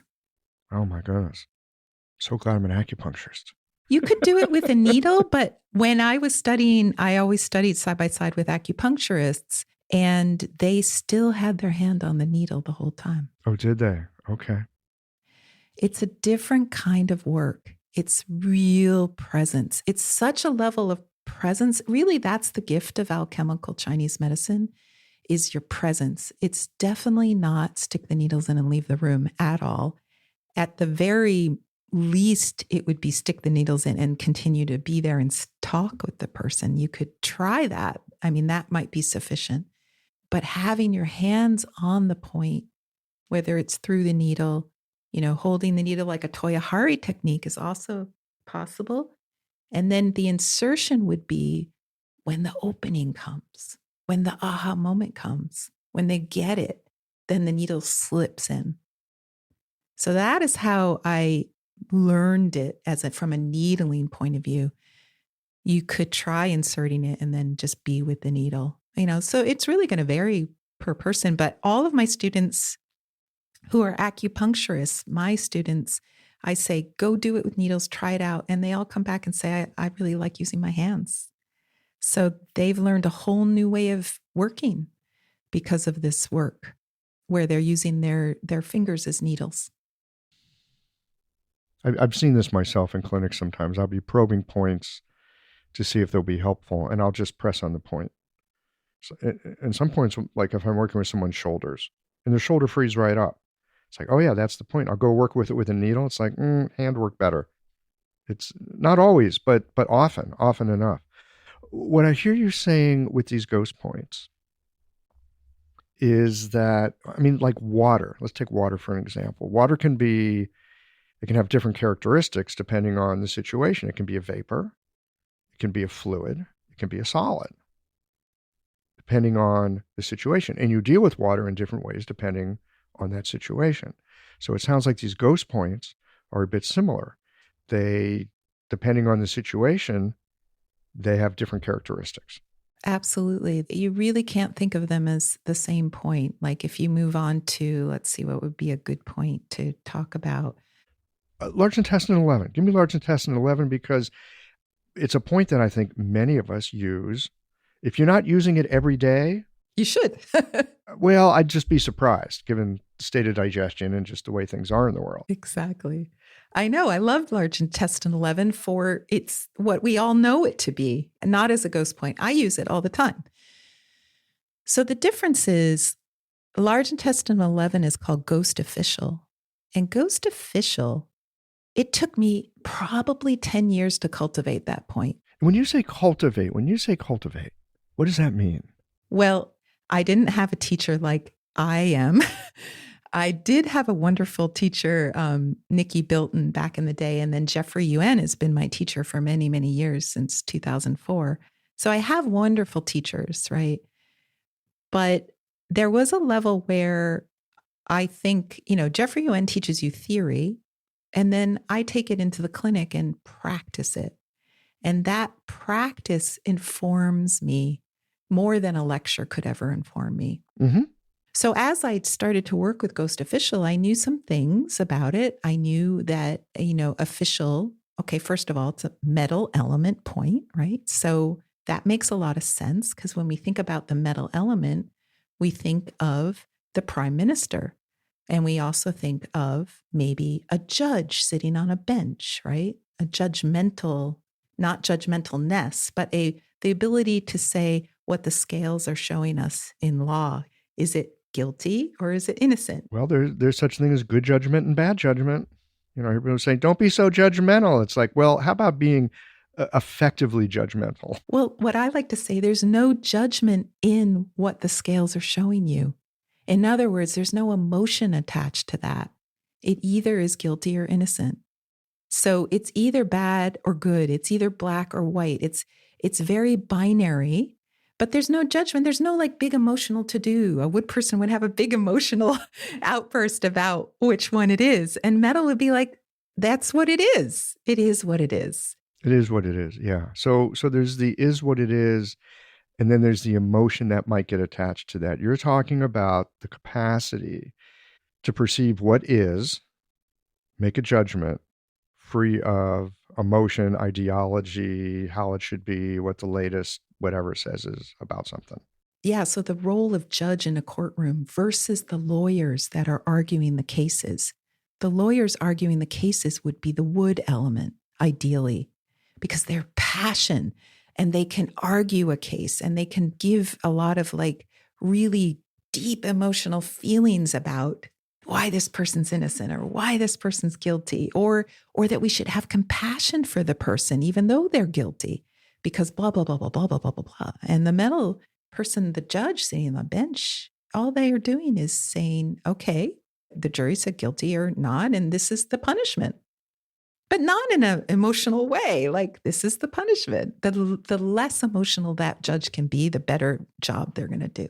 Oh my goodness. So glad I'm an acupuncturist. You could do it with a needle, but when I was studying, I always studied side by side with acupuncturists, and they still had their hand on the needle the whole time. Oh, did they? Okay. It's a different kind of work. It's real presence. It's such a level of presence. Really, that's the gift of alchemical Chinese medicine, is your presence. It's definitely not stick the needles in and leave the room at all. At the very least, it would be stick the needles in and continue to be there and talk with the person. You could try that. I mean, that might be sufficient. But having your hands on the point, whether it's through the needle, holding the needle like a Toyohari technique is also possible. And then the insertion would be when the opening comes, when the aha moment comes, when they get it, then the needle slips in. So that is how I learned it from a needling point of view. You could try inserting it and then just be with the needle. So it's really going to vary per person. But all of my students who are acupuncturists, my students, I say, go do it with needles, try it out. And they all come back and say, I really like using my hands. So they've learned a whole new way of working because of this work where they're using their fingers as needles. I've seen this myself in clinics sometimes. I'll be probing points to see if they'll be helpful, and I'll just press on the point. So, and some points, like if I'm working with someone's shoulders, and their shoulder frees right up. It's like, oh yeah, that's the point. I'll go work with it with a needle. It's like, hand work better. It's not always, but often enough. What I hear you saying with these ghost points is that, like water. Let's take water for an example. Water can have different characteristics depending on the situation. It can be a vapor. It can be a fluid. It can be a solid, depending on the situation. And you deal with water in different ways depending on that situation. So it sounds like these ghost points are a bit similar. Depending on the situation, they have different characteristics. Absolutely. You really can't think of them as the same point. Like if you move on to, let's see, what would be a good point to talk about? Large intestine 11. Give me large intestine 11 because it's a point that I think many of us use. If you're not using it every day, you should. Well, I'd just be surprised given the state of digestion and just the way things are in the world. Exactly. I know. I love large intestine 11 for it's what we all know it to be, and not as a ghost point. I use it all the time. So the difference is large intestine 11 is called ghost official. And ghost official, it took me probably 10 years to cultivate that point. When you say cultivate, what does that mean? Well, I didn't have a teacher like I am. I did have a wonderful teacher, Nikki Bilton, back in the day. And then Jeffrey Yuen has been my teacher for many, many years, since 2004. So I have wonderful teachers, right? But there was a level where I think, Jeffrey Yuen teaches you theory, and then I take it into the clinic and practice it. And that practice informs me more than a lecture could ever inform me. Mm-hmm. So as I started to work with Ghost Official, I knew some things about it. I knew that, official, okay, first of all, it's a metal element point, right? So that makes a lot of sense because when we think about the metal element, we think of the prime minister. And we also think of maybe a judge sitting on a bench, right? A judgmental, not judgmentalness, but the ability to say what the scales are showing us in law. Is it guilty or is it innocent? Well, there's such a thing as good judgment and bad judgment. Everybody was saying, don't be so judgmental. It's like, well, how about being effectively judgmental? Well, what I like to say, there's no judgment in what the scales are showing you. In other words, there's no emotion attached to that. It either is guilty or innocent. So it's either bad or good. It's either black or white. It's very binary. But there's no judgment. There's no big emotional to do. A wood person would have a big emotional outburst about which one it is. And metal would be like, that's what it is. It is what it is. It is what it is. Yeah. So there's the is what it is. And then there's the emotion that might get attached to that. You're talking about the capacity to perceive what is, make a judgment free of emotion, ideology, how it should be, what the latest whatever says is about something. Yeah, so the role of judge in a courtroom versus the lawyers that are arguing the cases. The lawyers arguing the cases would be the wood element, ideally, because they're passion and they can argue a case and they can give a lot of really deep emotional feelings about why this person's innocent or why this person's guilty, or that we should have compassion for the person, even though they're guilty, because blah, blah, blah, blah, blah, blah, blah, blah, blah. And the mental person, the judge sitting on the bench, all they are doing is saying, okay, the jury said guilty or not, and this is the punishment. But not in an emotional way, like this is the punishment. The less emotional that judge can be, the better job they're going to do.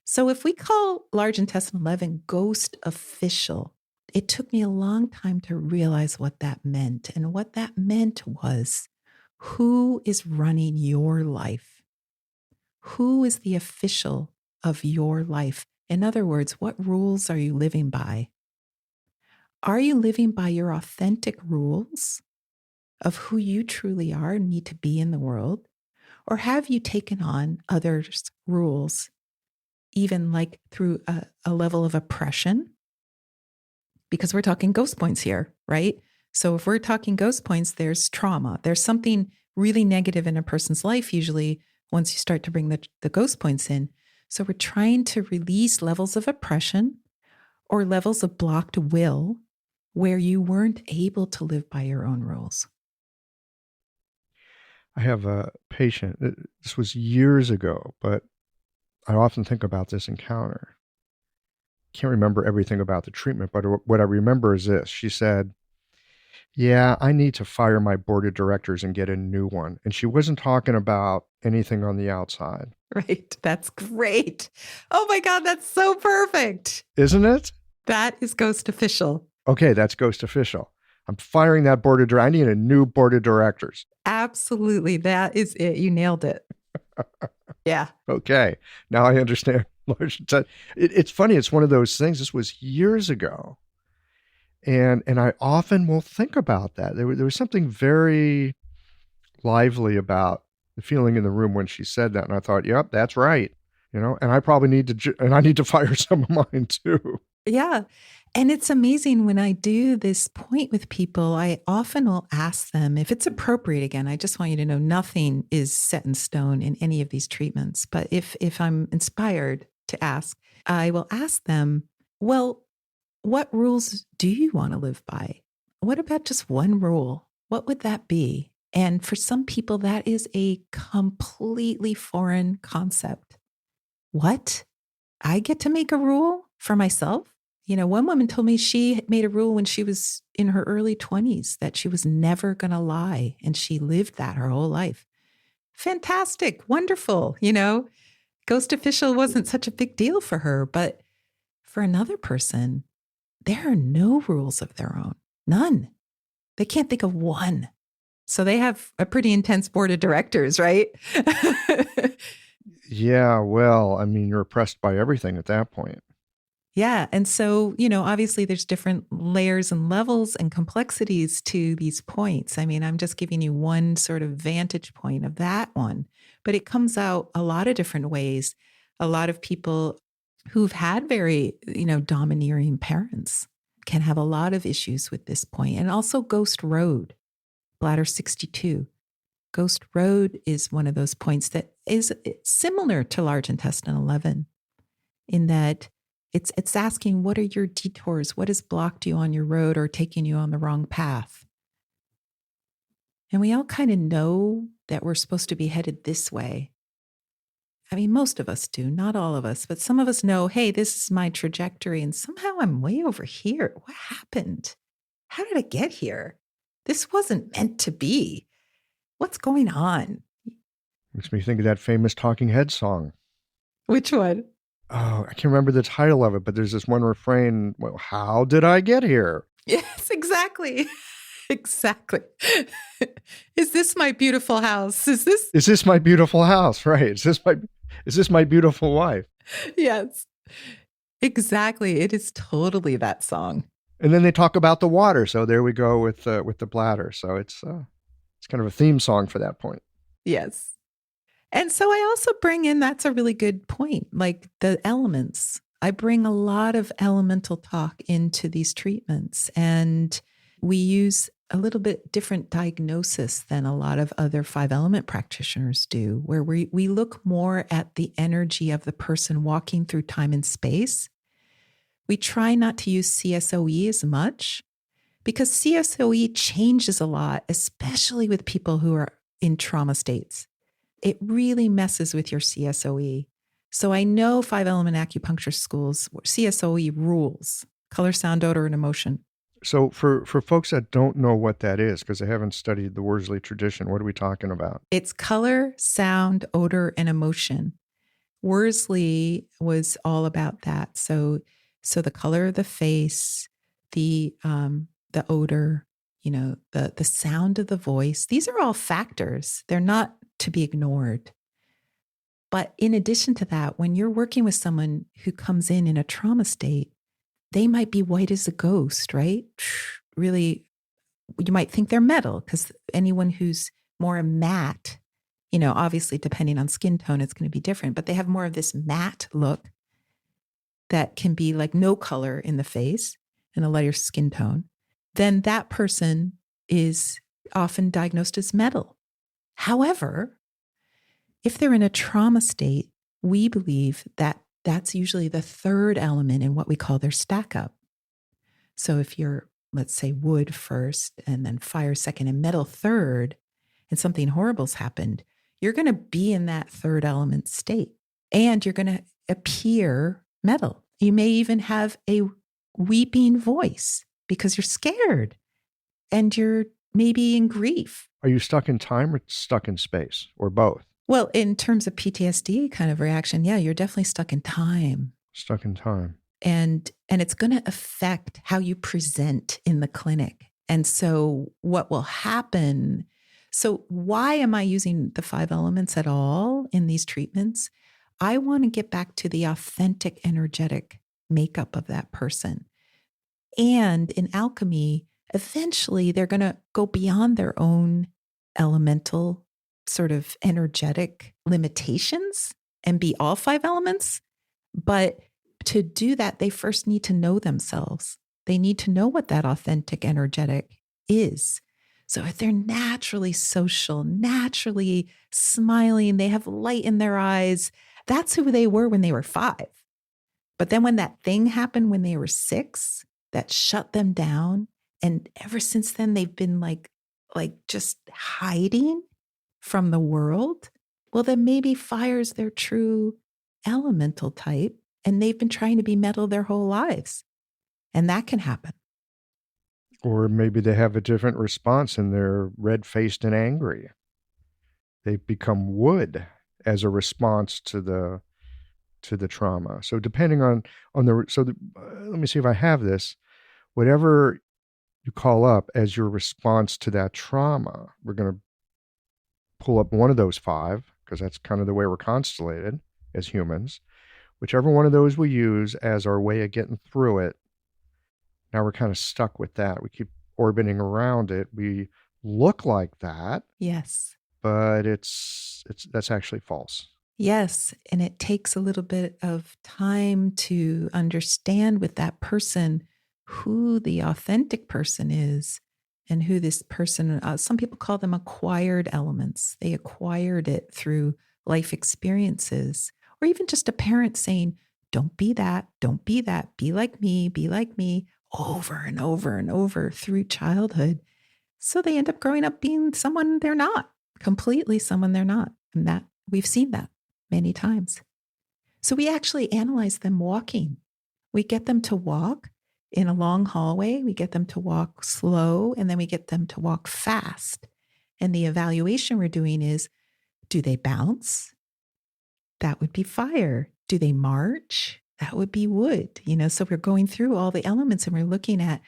So if we call large intestine 11 ghost official, it took me a long time to realize what that meant. And what that meant was, who is running your life? Who is the official of your life? In other words, what rules are you living by? Are you living by your authentic rules of who you truly are and need to be in the world? Or have you taken on others' rules, even like through a level of oppression? Because we're talking ghost points here, right? So if we're talking ghost points, there's trauma. There's something really negative in a person's life, usually once you start to bring the ghost points in. So we're trying to release levels of oppression or levels of blocked will where you weren't able to live by your own rules. I have a patient, this was years ago, but I often think about this encounter. Can't remember everything about the treatment, but what I remember is this. She said, yeah, I need to fire my board of directors and get a new one. And she wasn't talking about anything on the outside. Right. That's great. Oh my God, that's so perfect. Isn't it? That is ghost official. Okay, that's ghost official. I'm firing that board of directors. I need a new board of directors. Absolutely. That is it. You nailed it. Yeah. Okay. Now I understand. It's funny. It's one of those things. This was years ago. And I often will think about that. There was something very lively about the feeling in the room when she said that. And I thought, yep, that's right. And I probably need to fire some of mine too. Yeah. And it's amazing when I do this point with people, I often will ask them if it's appropriate. Again, I just want you to know nothing is set in stone in any of these treatments. But if I'm inspired to ask, I will ask them, well, what rules do you want to live by? What about just one rule? What would that be? And for some people, that is a completely foreign concept. What? I get to make a rule for myself? One woman told me she made a rule when she was in her early 20s that she was never going to lie. And she lived that her whole life. Fantastic. Wonderful. Ghost official wasn't such a big deal for her. But for another person, there are no rules of their own. None. They can't think of one. So they have a pretty intense board of directors, right? Yeah. Well, I mean, you're oppressed by everything at that point. Yeah. And so, obviously there's different layers and levels and complexities to these points. I mean, I'm just giving you one sort of vantage point of that one, but it comes out a lot of different ways. A lot of people who've had very, domineering parents can have a lot of issues with this point. And also Ghost Road, bladder 62. Ghost Road is one of those points that is similar to large intestine 11 in that it's asking, what are your detours? What has blocked you on your road or taken you on the wrong path? And we all kind of know that we're supposed to be headed this way. I mean, most of us do, not all of us, but some of us know, hey, this is my trajectory and somehow I'm way over here. What happened? How did I get here? This wasn't meant to be. What's going on? Makes me think of that famous Talking Heads song. Which one? Oh, I can't remember the title of it, but there's this one refrain, well, how did I get here? Yes, exactly. Exactly. Is this my beautiful house? Is this my beautiful house? Right. Is this my beautiful wife? Yes, exactly. It is totally that song. And then they talk about the water. So there we go with the bladder. So it's kind of a theme song for that point. Yes. And so I also bring in, that's a really good point, like the elements. I bring a lot of elemental talk into these treatments. And we use a little bit different diagnosis than a lot of other five element practitioners do, where we look more at the energy of the person walking through time and space. We try not to use CSOE as much because CSOE changes a lot, especially with people who are in trauma states. It really messes with your CSOE. So I know five element acupuncture schools, CSOE rules, color, sound, odor, and emotion. So for folks that don't know what that is, because they haven't studied the Worsley tradition, what are we talking about? It's color, sound, odor, and emotion. Worsley was all about that. So the color of the face, the odor, the sound of the voice, these are all factors. They're not to be ignored. But in addition to that, when you're working with someone who comes in a trauma state, they might be white as a ghost, right? Really, you might think they're metal because anyone who's more matte, obviously depending on skin tone, it's going to be different, but they have more of this matte look that can be like no color in the face and a lighter skin tone. Then that person is often diagnosed as metal. However, if they're in a trauma state, we believe that that's usually the third element in what we call their stack up. So if you're, let's say, wood first and then fire second and metal third, and something horrible's happened, you're going to be in that third element state and you're going to appear metal. You may even have a weeping voice because you're scared and you're maybe in grief. Are you stuck in time or stuck in space or both? Well, in terms of PTSD kind of reaction, yeah, you're definitely stuck in time. Stuck in time. And it's going to affect how you present in the clinic. And so what will happen? So why am I using the five elements at all in these treatments? I want to get back to the authentic energetic makeup of that person. And in alchemy, eventually they're going to go beyond their own elemental sort of energetic limitations and be all five elements. But to do that, they first need to know themselves. They need to know what that authentic energetic is. So if they're naturally social, naturally smiling, they have light in their eyes, that's who they were when they were 5. But then when that thing happened when they were 6, that shut them down. And ever since then, they've been like just hiding from the world. Well, then maybe fire's their true elemental type. And they've been trying to be metal their whole lives. And that can happen. Or maybe they have a different response and they're red-faced and angry. They've become wood as a response to the trauma. So depending on the let me see if I have this. Whatever you call up as your response to that trauma, we're going to pull up one of those 5 because that's kind of the way we're constellated as humans. Whichever one of those we use as our way of getting through it, now we're kind of stuck with that. We keep orbiting around it. We look like that. Yes. But that's actually false. Yes. And it takes a little bit of time to understand with that person who the authentic person is and who this person, some people call them acquired elements. They acquired it through life experiences, or even just a parent saying, don't be that, be like me, over and over and over through childhood. So they end up growing up being someone they're not, completely someone they're not. And that we've seen that many times. So we actually analyze them walking. We get them to walk in a long hallway. We get them to walk slow, and then we get them to walk fast. And the evaluation we're doing is, do they bounce? That would be fire. Do they march? That would be wood. So we're going through all the elements and we're looking at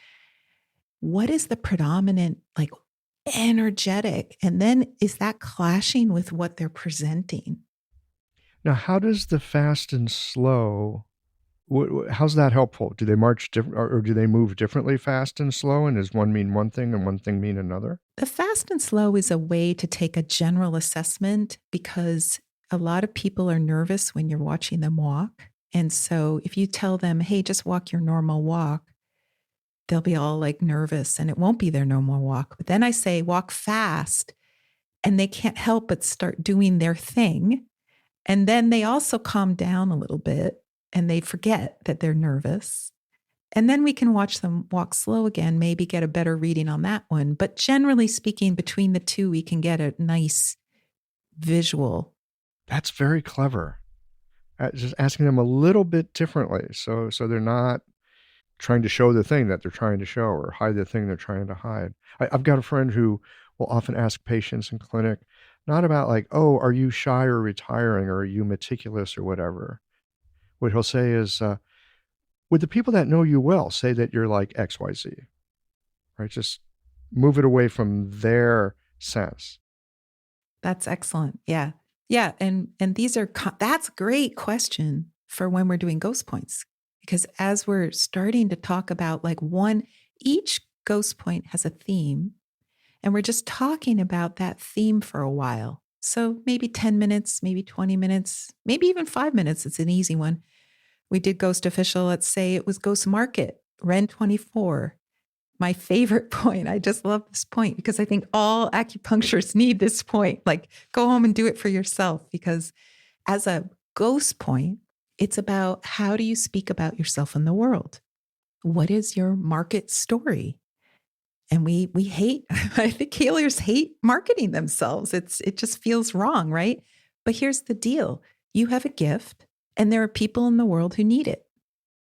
what is the predominant, energetic, and then is that clashing with what they're presenting? Now, how does the fast and slow, how's that helpful? Do they march different, or do they move differently fast and slow? And does one mean one thing and one thing mean another? The fast and slow is a way to take a general assessment because a lot of people are nervous when you're watching them walk. And so if you tell them, hey, just walk your normal walk, they'll be all like nervous and it won't be their normal walk. But then I say walk fast and they can't help but start doing their thing. And then they also calm down a little bit and they forget that they're nervous. And then we can watch them walk slow again, maybe get a better reading on that one. But generally speaking, between the two, we can get a nice visual. That's very clever. Just asking them a little bit differently. So they're not trying to show the thing that they're trying to show or hide the thing they're trying to hide. I've got a friend who will often ask patients in clinic, not about like, oh, are you shy or retiring or are you meticulous or whatever? What he'll say is, would the people that know you well say that you're like XYZ, right? Just move it away from their sense. That's excellent. Yeah. Yeah. And that's a great question for when we're doing ghost points, because as we're starting to talk about like each ghost point has a theme and we're just talking about that theme for a while. So maybe 10 minutes, maybe 20 minutes, maybe even 5 minutes. It's an easy one. We did Ghost Official. Let's say it was Ghost Market, Ren 24. My favorite point. I just love this point because I think all acupuncturists need this point. Like go home and do it for yourself, because as a ghost point, it's about how do you speak about yourself in the world? What is your market story? And we hate, I think healers hate marketing themselves. It just feels wrong, right? But here's the deal. You have a gift and there are people in the world who need it.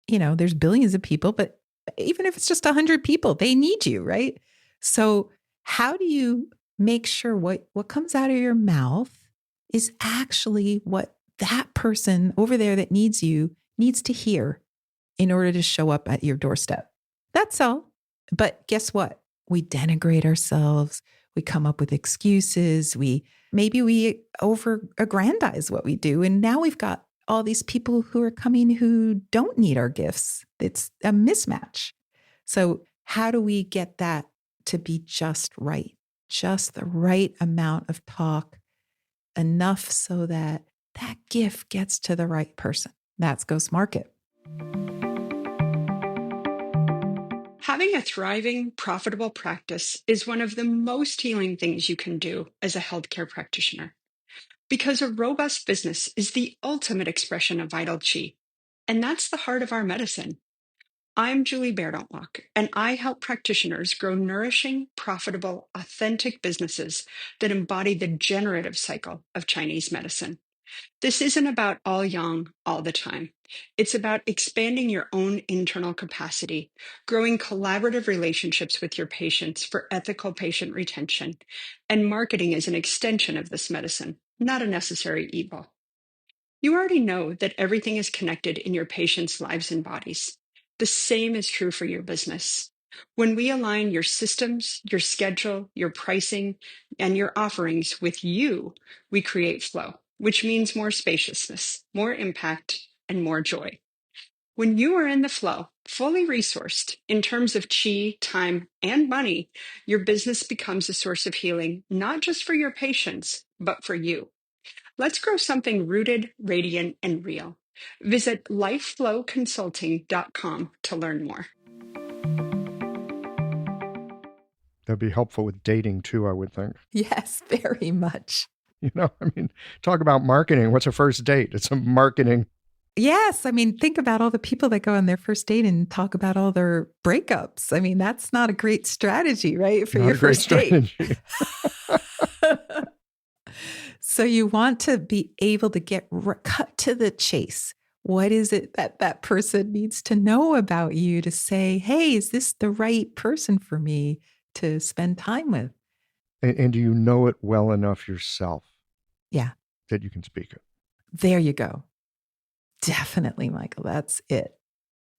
You know, there's billions of people, but even if it's just 100 people, they need you, right? So how do you make sure what comes out of your mouth is actually what that person over there that needs you needs to hear in order to show up at your doorstep? That's all. But guess what? We denigrate ourselves. We come up with excuses. Maybe we over-aggrandize what we do. And now we've got all these people who are coming who don't need our gifts. It's a mismatch. So how do we get that to be just right? Just the right amount of talk, enough so that that gift gets to the right person. That's Ghost Market. Having a thriving, profitable practice is one of the most healing things you can do as a healthcare practitioner. Because a robust business is the ultimate expression of vital qi. And that's the heart of our medicine. I'm Julie Bairdontlock, and I help practitioners grow nourishing, profitable, authentic businesses that embody the generative cycle of Chinese medicine. This isn't about all yang all the time. It's about expanding your own internal capacity, growing collaborative relationships with your patients for ethical patient retention, and marketing as an extension of this medicine, not a necessary evil. You already know that everything is connected in your patients' lives and bodies. The same is true for your business. When we align your systems, your schedule, your pricing, and your offerings with you, we create flow, which means more spaciousness, more impact, and more joy. When you are in the flow, fully resourced in terms of chi, time, and money, your business becomes a source of healing, not just for your patients, but for you. Let's grow something rooted, radiant, and real. Visit lifeflowconsulting.com to learn more. That'd be helpful with dating too, I would think. Yes, very much. You know, I mean, talk about marketing. What's a first date? It's a marketing. Yes. I mean, think about all the people that go on their first date and talk about all their breakups. I mean, that's not a great strategy, right? For Not your a great first date. strategy. So you want to be able to cut to the chase. What is it that that person needs to know about you to say, hey, is this the right person for me to spend time with? And do you know it well enough yourself? Yeah. That you can speak it? There you go. Definitely, Michael. That's it.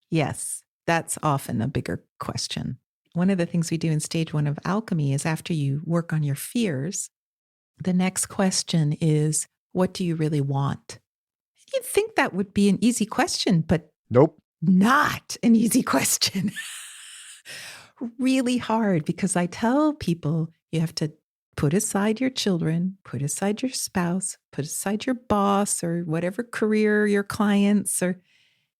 Yes, that's often a bigger question. One of the things we do in stage 1 of alchemy is after you work on your fears, the next question is, what do you really want? You'd think that would be an easy question, but Nope. Not an easy question. Really hard, because I tell people you have to put aside your children, put aside your spouse, put aside your boss or whatever career, your clients, or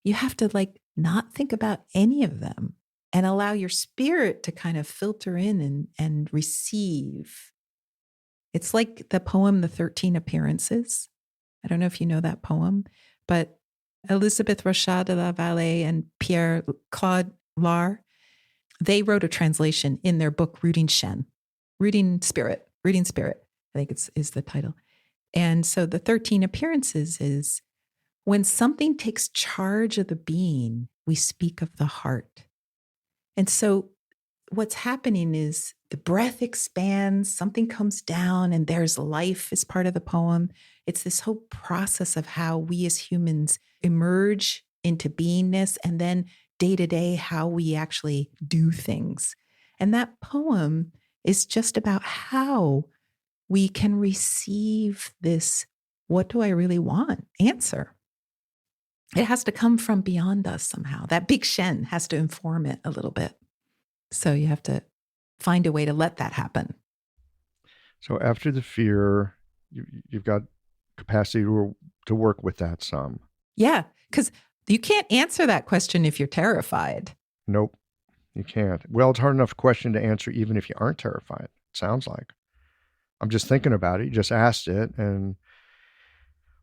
you have to like not think about any of them and allow your spirit to kind of filter in and receive. It's like the poem, The 13 Appearances. I don't know if you know that poem, but Elisabeth Rochat de la Vallée and Pierre Claude Lard, they wrote a translation in their book, Rooting Shen, Rooting Spirit, I think is the title. And so the 13 appearances is when something takes charge of the being, we speak of the heart. And so what's happening is the breath expands, something comes down, and there's life as part of the poem. It's this whole process of how we as humans emerge into beingness, and then day to day, how we actually do things. And that poem is just about how we can receive this, what do I really want? Answer. It has to come from beyond us somehow. That big Shen has to inform it a little bit. So you have to find a way to let that happen. So after the fear, you've got capacity to work with that some. Yeah, because you can't answer that question if you're terrified. Nope, you can't. Well, it's hard enough question to answer even if you aren't terrified, it sounds like. I'm just thinking about it. You just asked it. And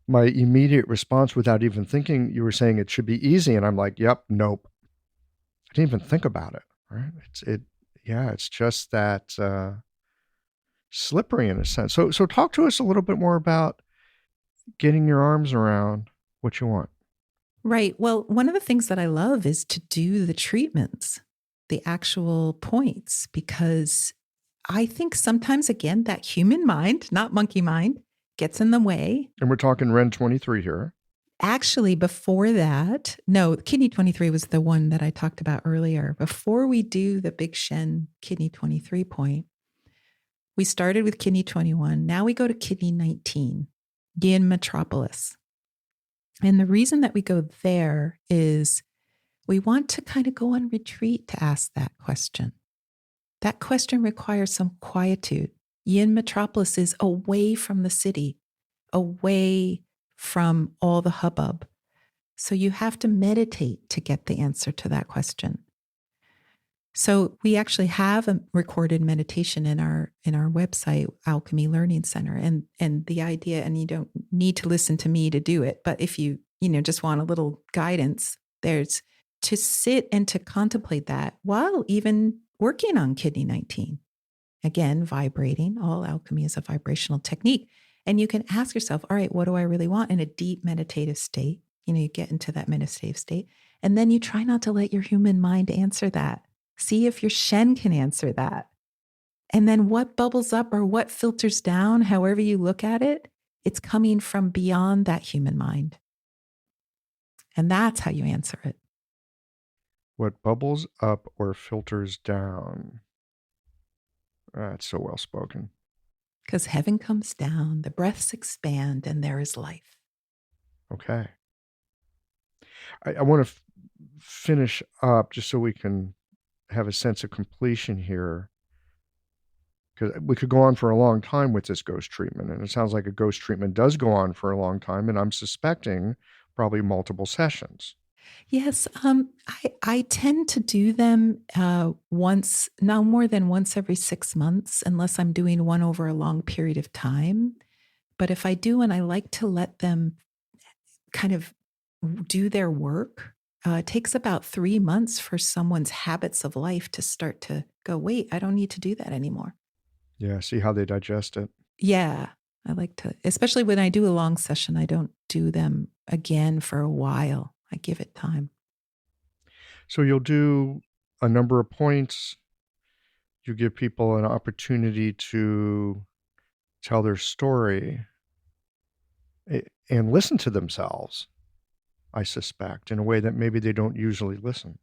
my immediate response without even thinking, you were saying it should be easy. And I'm like, yep, nope. I didn't even think about it. Right? It's just that slippery in a sense. So talk to us a little bit more about getting your arms around what you want. Right. Well, one of the things that I love is to do the treatments, the actual points, because I think sometimes, again, that human mind, not monkey mind, gets in the way. And we're talking Ren 23 here. Actually, before that, no, Kidney 23 was the one that I talked about earlier. Before we do the Big Shen Kidney 23 point, we started with Kidney 21. Now we go to Kidney 19, Yin Metropolis. And the reason that we go there is we want to kind of go on retreat to ask that question. That question requires some quietude. Yin Metropolis is away from the city, away from all the hubbub. So you have to meditate to get the answer to that question. So we actually have a recorded meditation in our website, Alchemy Learning Center. And the idea, and you don't need to listen to me to do it, but if you just want a little guidance, there's to sit and to contemplate that while even working on Kidney 19. Again, vibrating. All alchemy is a vibrational technique. And you can ask yourself, all right, what do I really want in a deep meditative state? You get into that meditative state. And then you try not to let your human mind answer that. See if your Shen can answer that. And then what bubbles up or what filters down, however you look at it, it's coming from beyond that human mind. And that's how you answer it. What bubbles up or filters down. That's so well spoken. Because heaven comes down, the breaths expand, and there is life. Okay. I want to finish up just so we can have a sense of completion here. Because we could go on for a long time with this ghost treatment. And it sounds like a ghost treatment does go on for a long time. And I'm suspecting probably multiple sessions. Yes, I tend to do them once, no more than once every 6 months, unless I'm doing one over a long period of time. But if I do, and I like to let them kind of do their work, it takes about 3 months for someone's habits of life to start to go, wait, I don't need to do that anymore. Yeah, see how they digest it. Yeah, I like to, especially when I do a long session, I don't do them again for a while. I give it time. So you'll do a number of points. You give people an opportunity to tell their story and listen to themselves, I suspect, in a way that maybe they don't usually listen.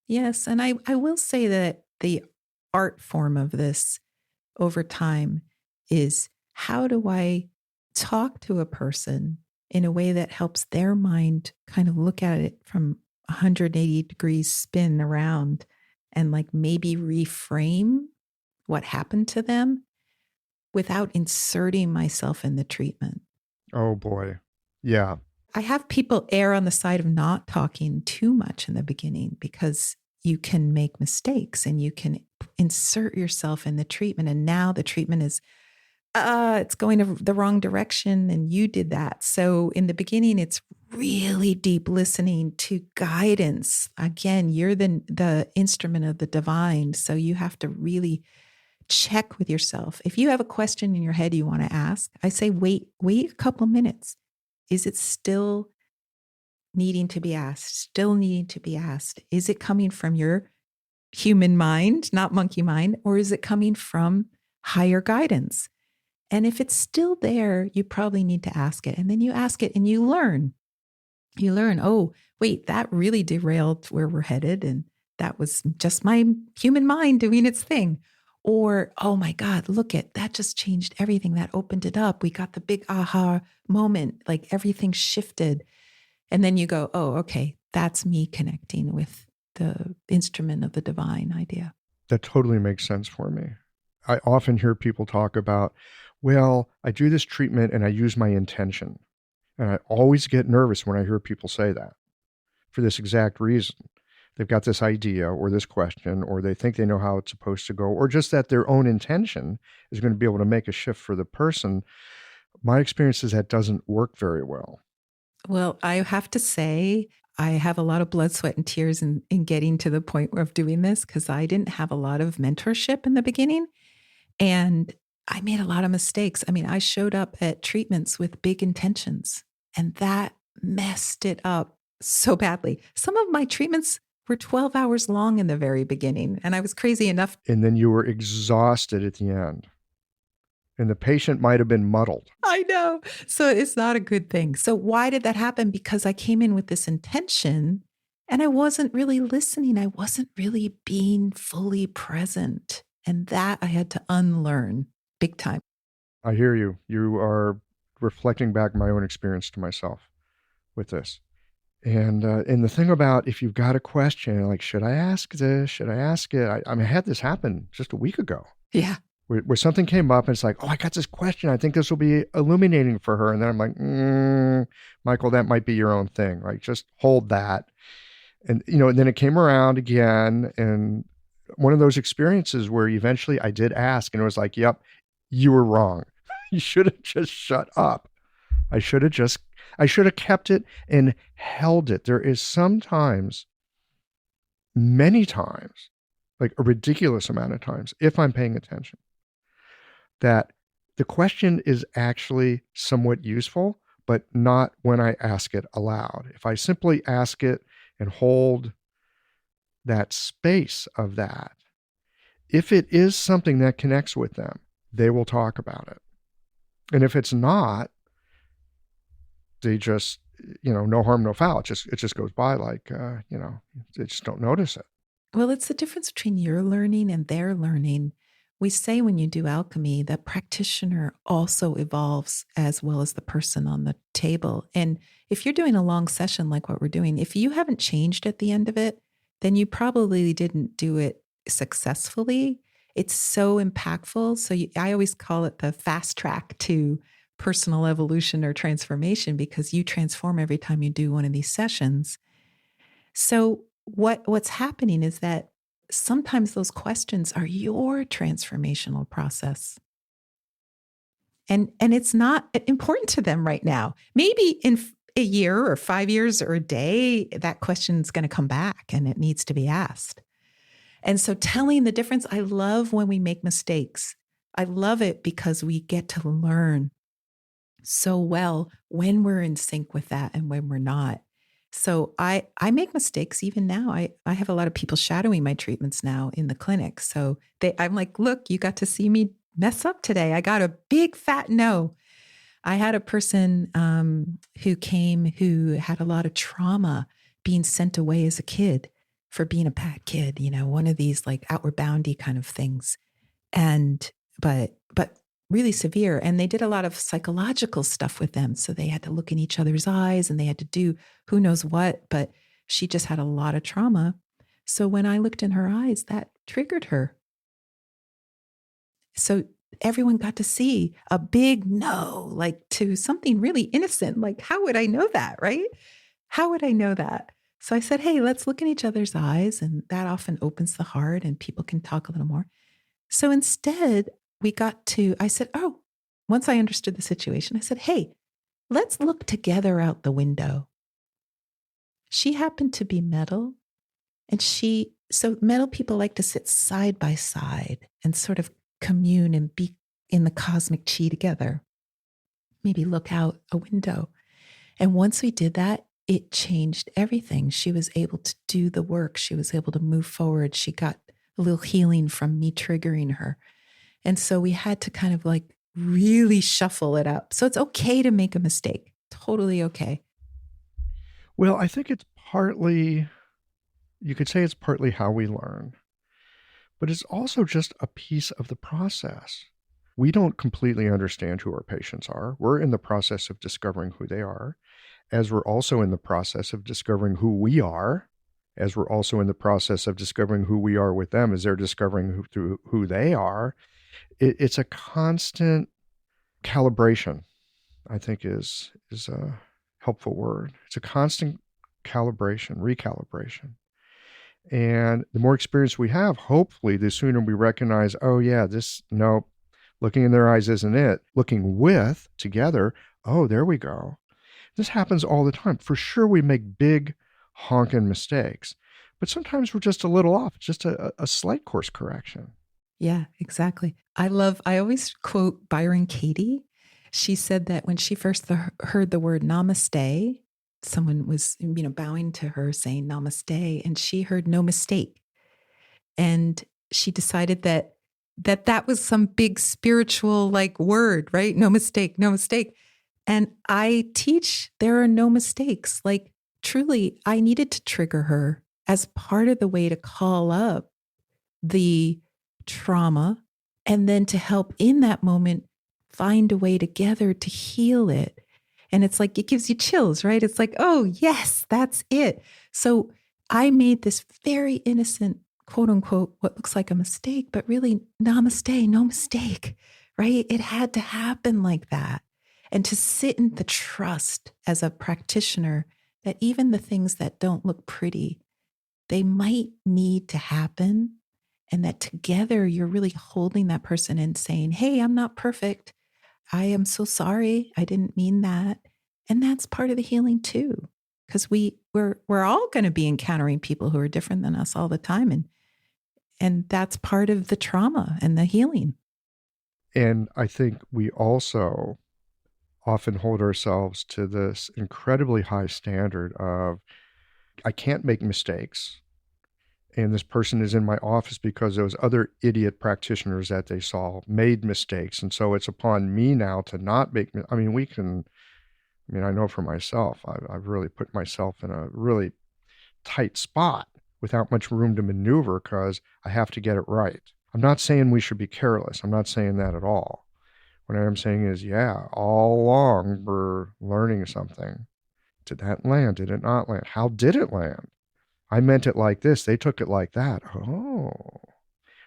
Yes, and I will say that the art form of this over time is how do I talk to a person in a way that helps their mind kind of look at it from 180 degrees spin around and like maybe reframe what happened to them without inserting myself in the treatment. Oh boy. Yeah. I have people err on the side of not talking too much in the beginning because you can make mistakes and you can insert yourself in the treatment. And now the treatment is, it's going the wrong direction and you did that. So in the beginning, it's really deep listening to guidance. Again, you're the instrument of the divine. So you have to really check with yourself. If you have a question in your head you want to ask, I say, wait a couple of minutes. Is it still needing to be asked? Still needing to be asked? Is it coming from your human mind, not monkey mind, or is it coming from higher guidance? And if it's still there, you probably need to ask it. And then you ask it and you learn. You learn, oh, wait, that really derailed where we're headed. And that was just my human mind doing its thing. Or, oh my God, look at that just changed everything. That opened it up. We got the big aha moment, like everything shifted. And then you go, oh, okay, that's me connecting with the instrument of the divine idea. That totally makes sense for me. I often hear people talk about, well, I do this treatment and I use my intention. And I always get nervous when I hear people say that for this exact reason. They've got this idea or this question, or they think they know how it's supposed to go, or just that their own intention is going to be able to make a shift for the person. My experience is that doesn't work very well. Well, I have to say, I have a lot of blood, sweat, and tears in getting to the point of doing this because I didn't have a lot of mentorship in the beginning. And I made a lot of mistakes. I mean, I showed up at treatments with big intentions, and that messed it up so badly. Some of my treatments were 12 hours long in the very beginning, and I was crazy enough. And then you were exhausted at the end. And the patient might have been muddled. I know. So it's not a good thing. So why did that happen? Because I came in with this intention and I wasn't really listening. I wasn't really being fully present. And that I had to unlearn big time. I hear you. You are reflecting back my own experience to myself with this. And the thing about if you've got a question, like, should I ask this? Should I ask it? I had this happen just a week ago. Yeah. Where something came up and it's like, oh, I got this question. I think this will be illuminating for her. And then I'm like, Michael, that might be your own thing. Like, just hold that. And, and then it came around again. And one of those experiences where eventually I did ask and it was like, yep, you were wrong. You should have just shut up. I should have kept it and held it. There is sometimes, many times, like a ridiculous amount of times, if I'm paying attention, that the question is actually somewhat useful, but not when I ask it aloud. If I simply ask it and hold that space of that, if it is something that connects with them, they will talk about it. And if it's not, they just, no harm, no foul. It just goes by like, they just don't notice it. Well, it's the difference between your learning and their learning. We say when you do alchemy, that practitioner also evolves as well as the person on the table. And if you're doing a long session like what we're doing, if you haven't changed at the end of it, then you probably didn't do it successfully. It's so impactful. So I always call it the fast track to personal evolution or transformation because you transform every time you do one of these sessions. So what's happening is that sometimes those questions are your transformational process. And it's not important to them right now. Maybe in a year or 5 years or a day, that question is going to come back and it needs to be asked. And so telling the difference, I love when we make mistakes. I love it because we get to learn so well when we're in sync with that and when we're not. So I make mistakes even now. I have a lot of people shadowing my treatments now in the clinic. So I'm like, look, you got to see me mess up today. I got a big fat no. I had a person who came who had a lot of trauma being sent away as a kid for being a bad kid, one of these like outward boundy kind of things. But really severe. And they did a lot of psychological stuff with them. So they had to look in each other's eyes and they had to do who knows what, but she just had a lot of trauma. So when I looked in her eyes, that triggered her. So everyone got to see a big no, like to something really innocent. Like, how would I know that, right? How would I know that? So I said, hey, let's look in each other's eyes. And that often opens the heart and people can talk a little more. So instead, I said, oh, once I understood the situation, I said, hey, let's look together out the window. She happened to be metal. So metal people like to sit side by side and sort of commune and be in the cosmic chi together. Maybe look out a window. And once we did that, it changed everything. She was able to do the work. She was able to move forward. She got a little healing from me triggering her. And so we had to kind of like really shuffle it up. So it's okay to make a mistake. Totally okay. Well, I think you could say it's partly how we learn, but it's also just a piece of the process. We don't completely understand who our patients are. We're in the process of discovering who they are, as we're also in the process of discovering who we are, as we're also in the process of discovering who we are with them, as they're discovering who they are. It's a constant calibration, I think is a helpful word. It's a constant calibration, recalibration. And the more experience we have, hopefully, the sooner we recognize, oh yeah, no, looking in their eyes isn't it. Looking with, together, oh, there we go. This happens all the time. For sure, we make big honking mistakes, but sometimes we're just a little off, just a slight course correction. Yeah, exactly. I always quote Byron Katie. She said that when she first heard the word namaste, someone was, bowing to her saying namaste, and she heard no mistake. And she decided that was some big spiritual like word, right? No mistake, no mistake. And I teach there are no mistakes. Like truly, I needed to trigger her as part of the way to call up the trauma and then to help in that moment find a way together to heal it. And it's like, it gives you chills, right? It's like, oh, yes, that's it. So I made this very innocent, quote unquote, what looks like a mistake, but really namaste, no mistake, right? It had to happen like that. And to sit in the trust as a practitioner that even the things that don't look pretty, they might need to happen. And that together you're really holding that person and saying, hey, I'm not perfect. I am so sorry. I didn't mean that. And that's part of the healing too. Because we're all going to be encountering people who are different than us all the time. And that's part of the trauma and the healing. And I think we also often hold ourselves to this incredibly high standard of, I can't make mistakes. And this person is in my office because those other idiot practitioners that they saw made mistakes. And so it's upon me now to not make, I know for myself, I've really put myself in a really tight spot without much room to maneuver because I have to get it right. I'm not saying we should be careless. I'm not saying that at all. What I am saying is, yeah, all along we're learning something. Did that land? Did it not land? How did it land? I meant it like this. They took it like that. Oh,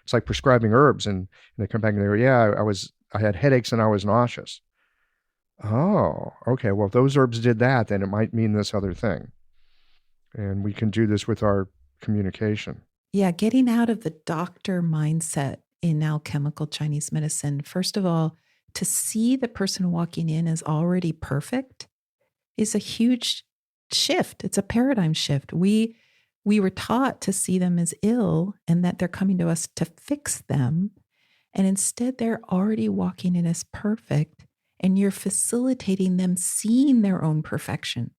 it's like prescribing herbs, and they come back and they go, yeah, I had headaches and I was nauseous. Oh, okay. Well, if those herbs did that, then it might mean this other thing. And we can do this with our communication. Yeah, getting out of the doctor mindset in alchemical Chinese medicine. First of all, to see the person walking in as already perfect is a huge shift. It's a paradigm shift. We were taught to see them as ill and that they're coming to us to fix them. And instead, they're already walking in as perfect, and you're facilitating them seeing their own perfection.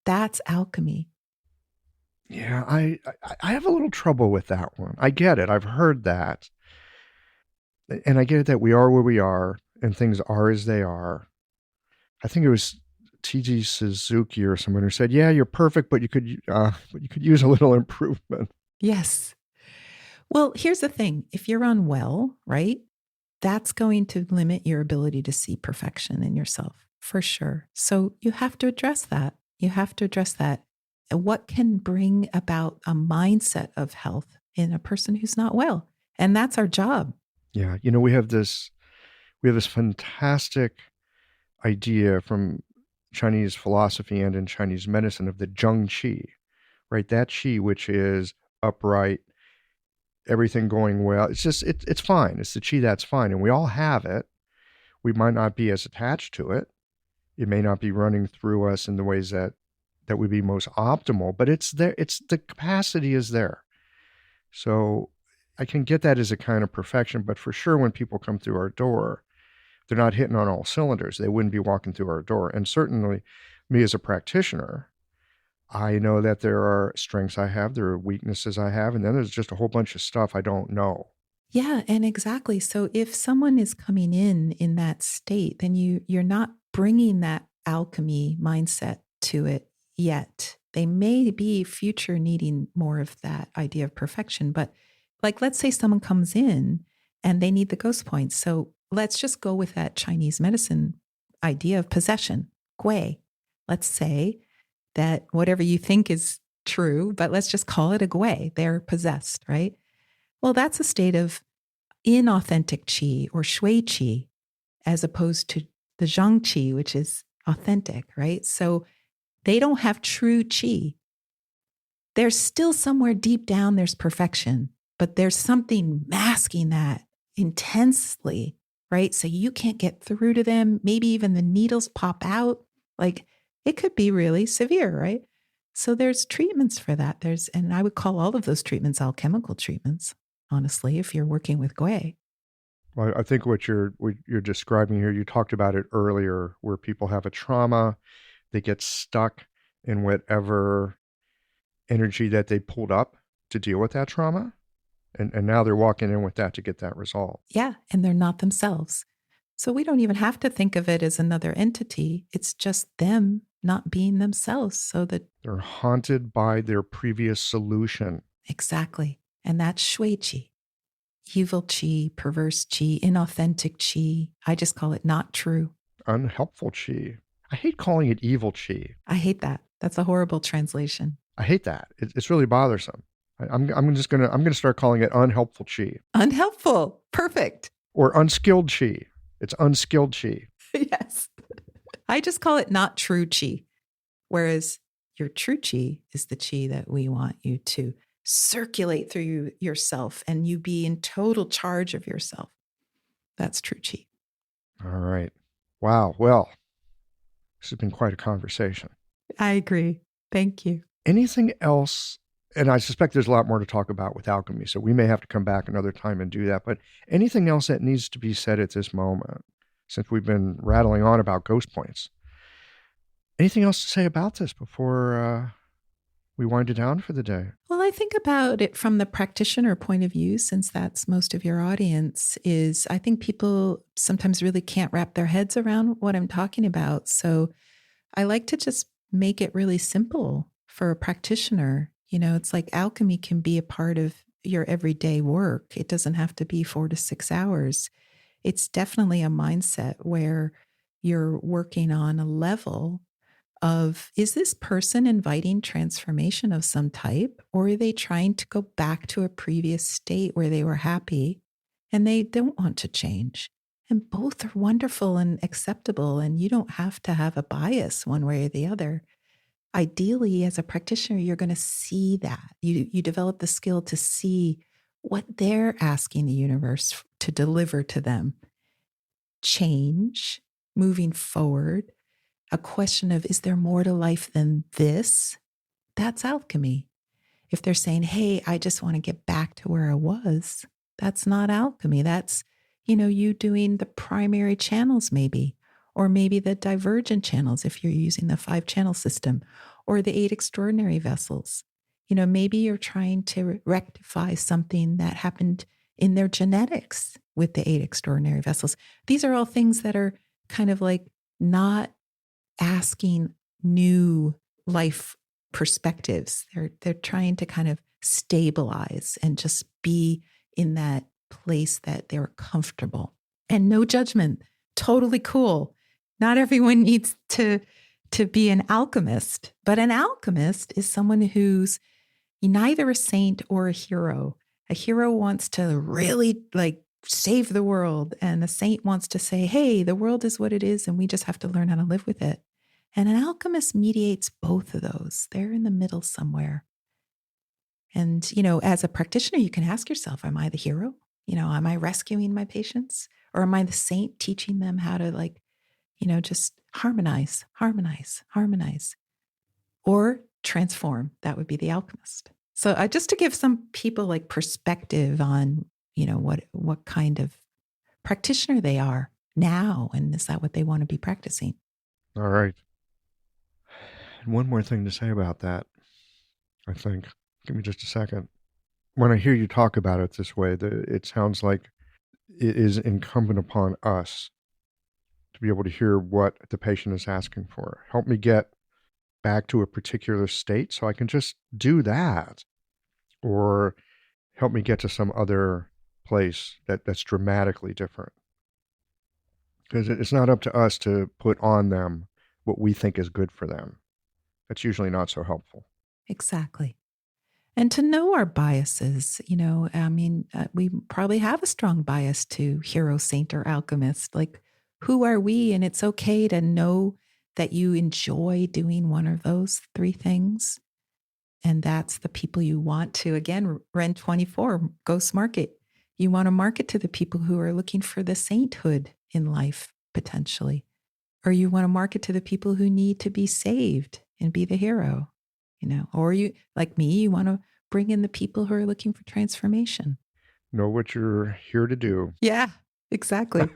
That's alchemy. Yeah, I have a little trouble with that one. I get it. I've heard that. And I get it that we are where we are and things are as they are. I think it was T.G. Suzuki or someone who said, yeah, you're perfect, but you could use a little improvement. Yes. Well, here's the thing. If you're unwell, right, that's going to limit your ability to see perfection in yourself for sure. So you have to address that. And what can bring about a mindset of health in a person who's not well? And that's our job. Yeah. We have this fantastic idea from Chinese philosophy and in Chinese medicine of the zheng qi, right? That qi, which is upright, everything going well. It's just, it's fine. It's the qi that's fine. And we all have it. We might not be as attached to it. It may not be running through us in the ways that would be most optimal, but it's there. It's the capacity is there. So I can get that as a kind of perfection, but for sure, when people come through our door, they're not hitting on all cylinders. They wouldn't be walking through our door. And certainly me as a practitioner, I know that there are strengths I have, there are weaknesses I have, and then there's just a whole bunch of stuff I don't know. Yeah, and exactly. So if someone is coming in that state, then you're not bringing that alchemy mindset to it yet. They may be future needing more of that idea of perfection, but like let's say someone comes in and they need the ghost points. So let's just go with that Chinese medicine idea of possession, gui. Let's say that whatever you think is true, but let's just call it a gui. They're possessed, right? Well, that's a state of inauthentic qi or shui qi, as opposed to the zhang qi, which is authentic, right? So they don't have true qi. There's still somewhere deep down, there's perfection, but there's something masking that intensely, right? So you can't get through to them. Maybe even the needles pop out. Like it could be really severe, right? So there's treatments for that. And I would call all of those treatments alchemical treatments, honestly, if you're working with gui. Well, I think what you're describing here, you talked about it earlier, where people have a trauma, they get stuck in whatever energy that they pulled up to deal with that trauma. And now they're walking in with that to get that resolved. Yeah, and they're not themselves. So we don't even have to think of it as another entity. It's just them not being themselves. So that they're haunted by their previous solution. Exactly. And that's shui qi. Evil qi, perverse qi, inauthentic qi. I just call it not true. Unhelpful qi. I hate calling it evil qi. I hate that. That's a horrible translation. I hate that. It's really bothersome. I'm gonna start calling it unhelpful qi. Unhelpful. Perfect. Or unskilled qi. It's unskilled qi. Yes. I just call it not true qi. Whereas your true qi is the qi that we want you to circulate through yourself and you be in total charge of yourself. That's true qi. All right. Wow. Well, this has been quite a conversation. I agree. Thank you. Anything else? And I suspect there's a lot more to talk about with alchemy, so we may have to come back another time and do that. But anything else that needs to be said at this moment, since we've been rattling on about ghost points? Anything else to say about this before we wind it down for the day? Well, I think about it from the practitioner point of view, since that's most of your audience, is I think people sometimes really can't wrap their heads around what I'm talking about. So I like to just make it really simple for a practitioner. You know, it's like alchemy can be a part of your everyday work. It doesn't have to be 4 to 6 hours. It's definitely a mindset where you're working on a level of, is this person inviting transformation of some type, or are they trying to go back to a previous state where they were happy and they don't want to change? And both are wonderful and acceptable, and you don't have to have a bias one way or the other. Ideally, as a practitioner, you're going to see that. You develop the skill to see what they're asking the universe to deliver to them. Change, moving forward, a question of, is there more to life than this? That's alchemy. If they're saying, hey, I just want to get back to where I was, that's not alchemy. That's, you doing the primary channels maybe, or maybe the divergent channels if you're using the 5-channel system, or the 8 extraordinary vessels. Maybe you're trying to rectify something that happened in their genetics with the 8 extraordinary vessels. These are all things that are kind of like not asking new life perspectives. They're trying to kind of stabilize and just be in that place that they're comfortable. And no judgment. Totally cool. Not everyone needs to be an alchemist, but an alchemist is someone who's neither a saint or a hero. A hero wants to really save the world, and a saint wants to say, hey, the world is what it is and we just have to learn how to live with it. And an alchemist mediates both of those. They're in the middle somewhere. And, as a practitioner, you can ask yourself, am I the hero? Am I rescuing my patients? Or am I the saint teaching them how to just harmonize, harmonize, harmonize, or transform? That would be the alchemist. So just to give some people like perspective on, what kind of practitioner they are now. And is that what they want to be practicing? All right. And one more thing to say about that, I think. Give me just a second. When I hear you talk about it this way, it sounds like it is incumbent upon us to be able to hear what the patient is asking for. Help me get back to a particular state so I can just do that. Or help me get to some other place that's dramatically different. Because it's not up to us to put on them what we think is good for them. That's usually not so helpful. Exactly. And to know our biases, we probably have a strong bias to hero, saint, or alchemist. Like, who are we? And it's okay to know that you enjoy doing one of those three things. And that's the people you want to, again, Ren 24, Ghost Market. You want to market to the people who are looking for the sainthood in life, potentially. Or you want to market to the people who need to be saved and be the hero, or you, like me, you want to bring in the people who are looking for transformation. Know what you're here to do. Yeah, exactly.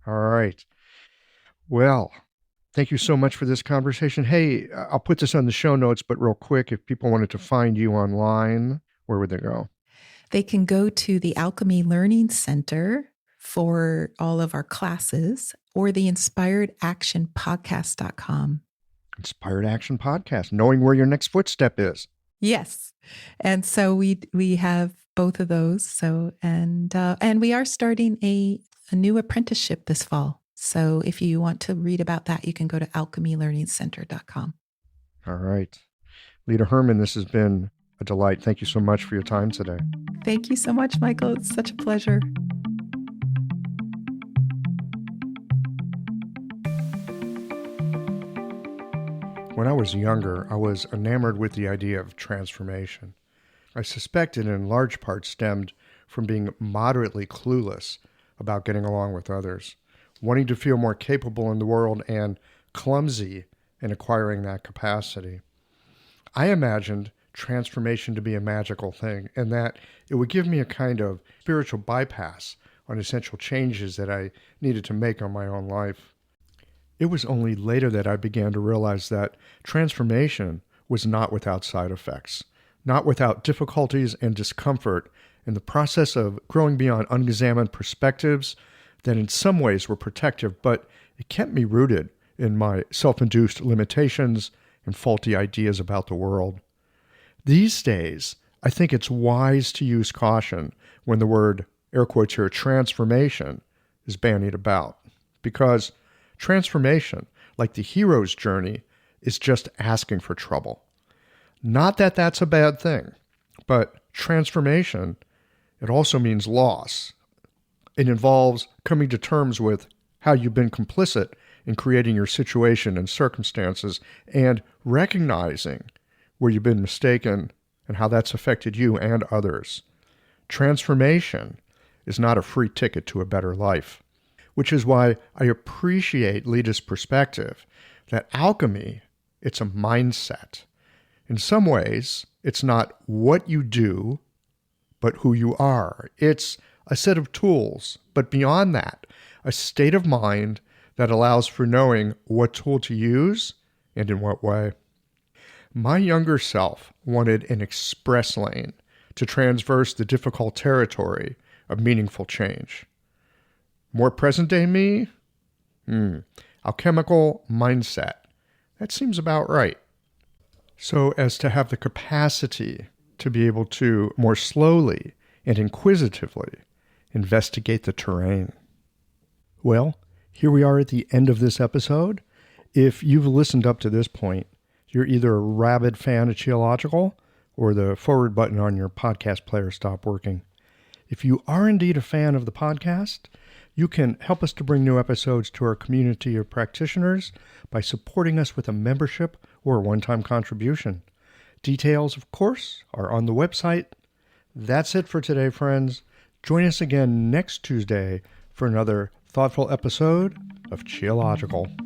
All right. Well, thank you so much for this conversation. Hey, I'll put this on the show notes, but real quick, if people wanted to find you online, where would they go? They can go to the Alchemy Learning Center for all of our classes, or the inspiredactionpodcast.com. Inspired Action Podcast, knowing where your next footstep is. Yes. And so we have both of those. So, and we are starting a new apprenticeship this fall. So if you want to read about that, you can go to alchemylearningcenter.com. All right. Leta Herman, this has been a delight. Thank you so much for your time today. Thank you so much, Michael. It's such a pleasure. When I was younger, I was enamored with the idea of transformation. I suspect it in large part stemmed from being moderately clueless about getting along with others, wanting to feel more capable in the world and clumsy in acquiring that capacity. I imagined transformation to be a magical thing and that it would give me a kind of spiritual bypass on essential changes that I needed to make on my own life. It was only later that I began to realize that transformation was not without side effects, not without difficulties and discomfort in the process of growing beyond unexamined perspectives that in some ways were protective, but it kept me rooted in my self-induced limitations and faulty ideas about the world. These days, I think it's wise to use caution when the word, air quotes here, transformation is bandied about, because transformation, like the hero's journey, is just asking for trouble. Not that that's a bad thing, but transformation, it also means loss. It involves coming to terms with how you've been complicit in creating your situation and circumstances and recognizing where you've been mistaken and how that's affected you and others. Transformation is not a free ticket to a better life, which is why I appreciate Leta's perspective that alchemy, it's a mindset. In some ways, it's not what you do, but who you are. It's a set of tools, but beyond that, a state of mind that allows for knowing what tool to use and in what way. My younger self wanted an express lane to traverse the difficult territory of meaningful change. More present-day me? Alchemical mindset. That seems about right. So as to have the capacity to be able to more slowly and inquisitively investigate the terrain. Well, here we are at the end of this episode. If you've listened up to this point, you're either a rabid fan of Qiological or the forward button on your podcast player stopped working. If you are indeed a fan of the podcast, You can help us to bring new episodes to our community of practitioners by supporting us with a membership or a one-time contribution. Details, of course, are on the website. That's it for today, friends. Join us again next Tuesday for another thoughtful episode of Qiological.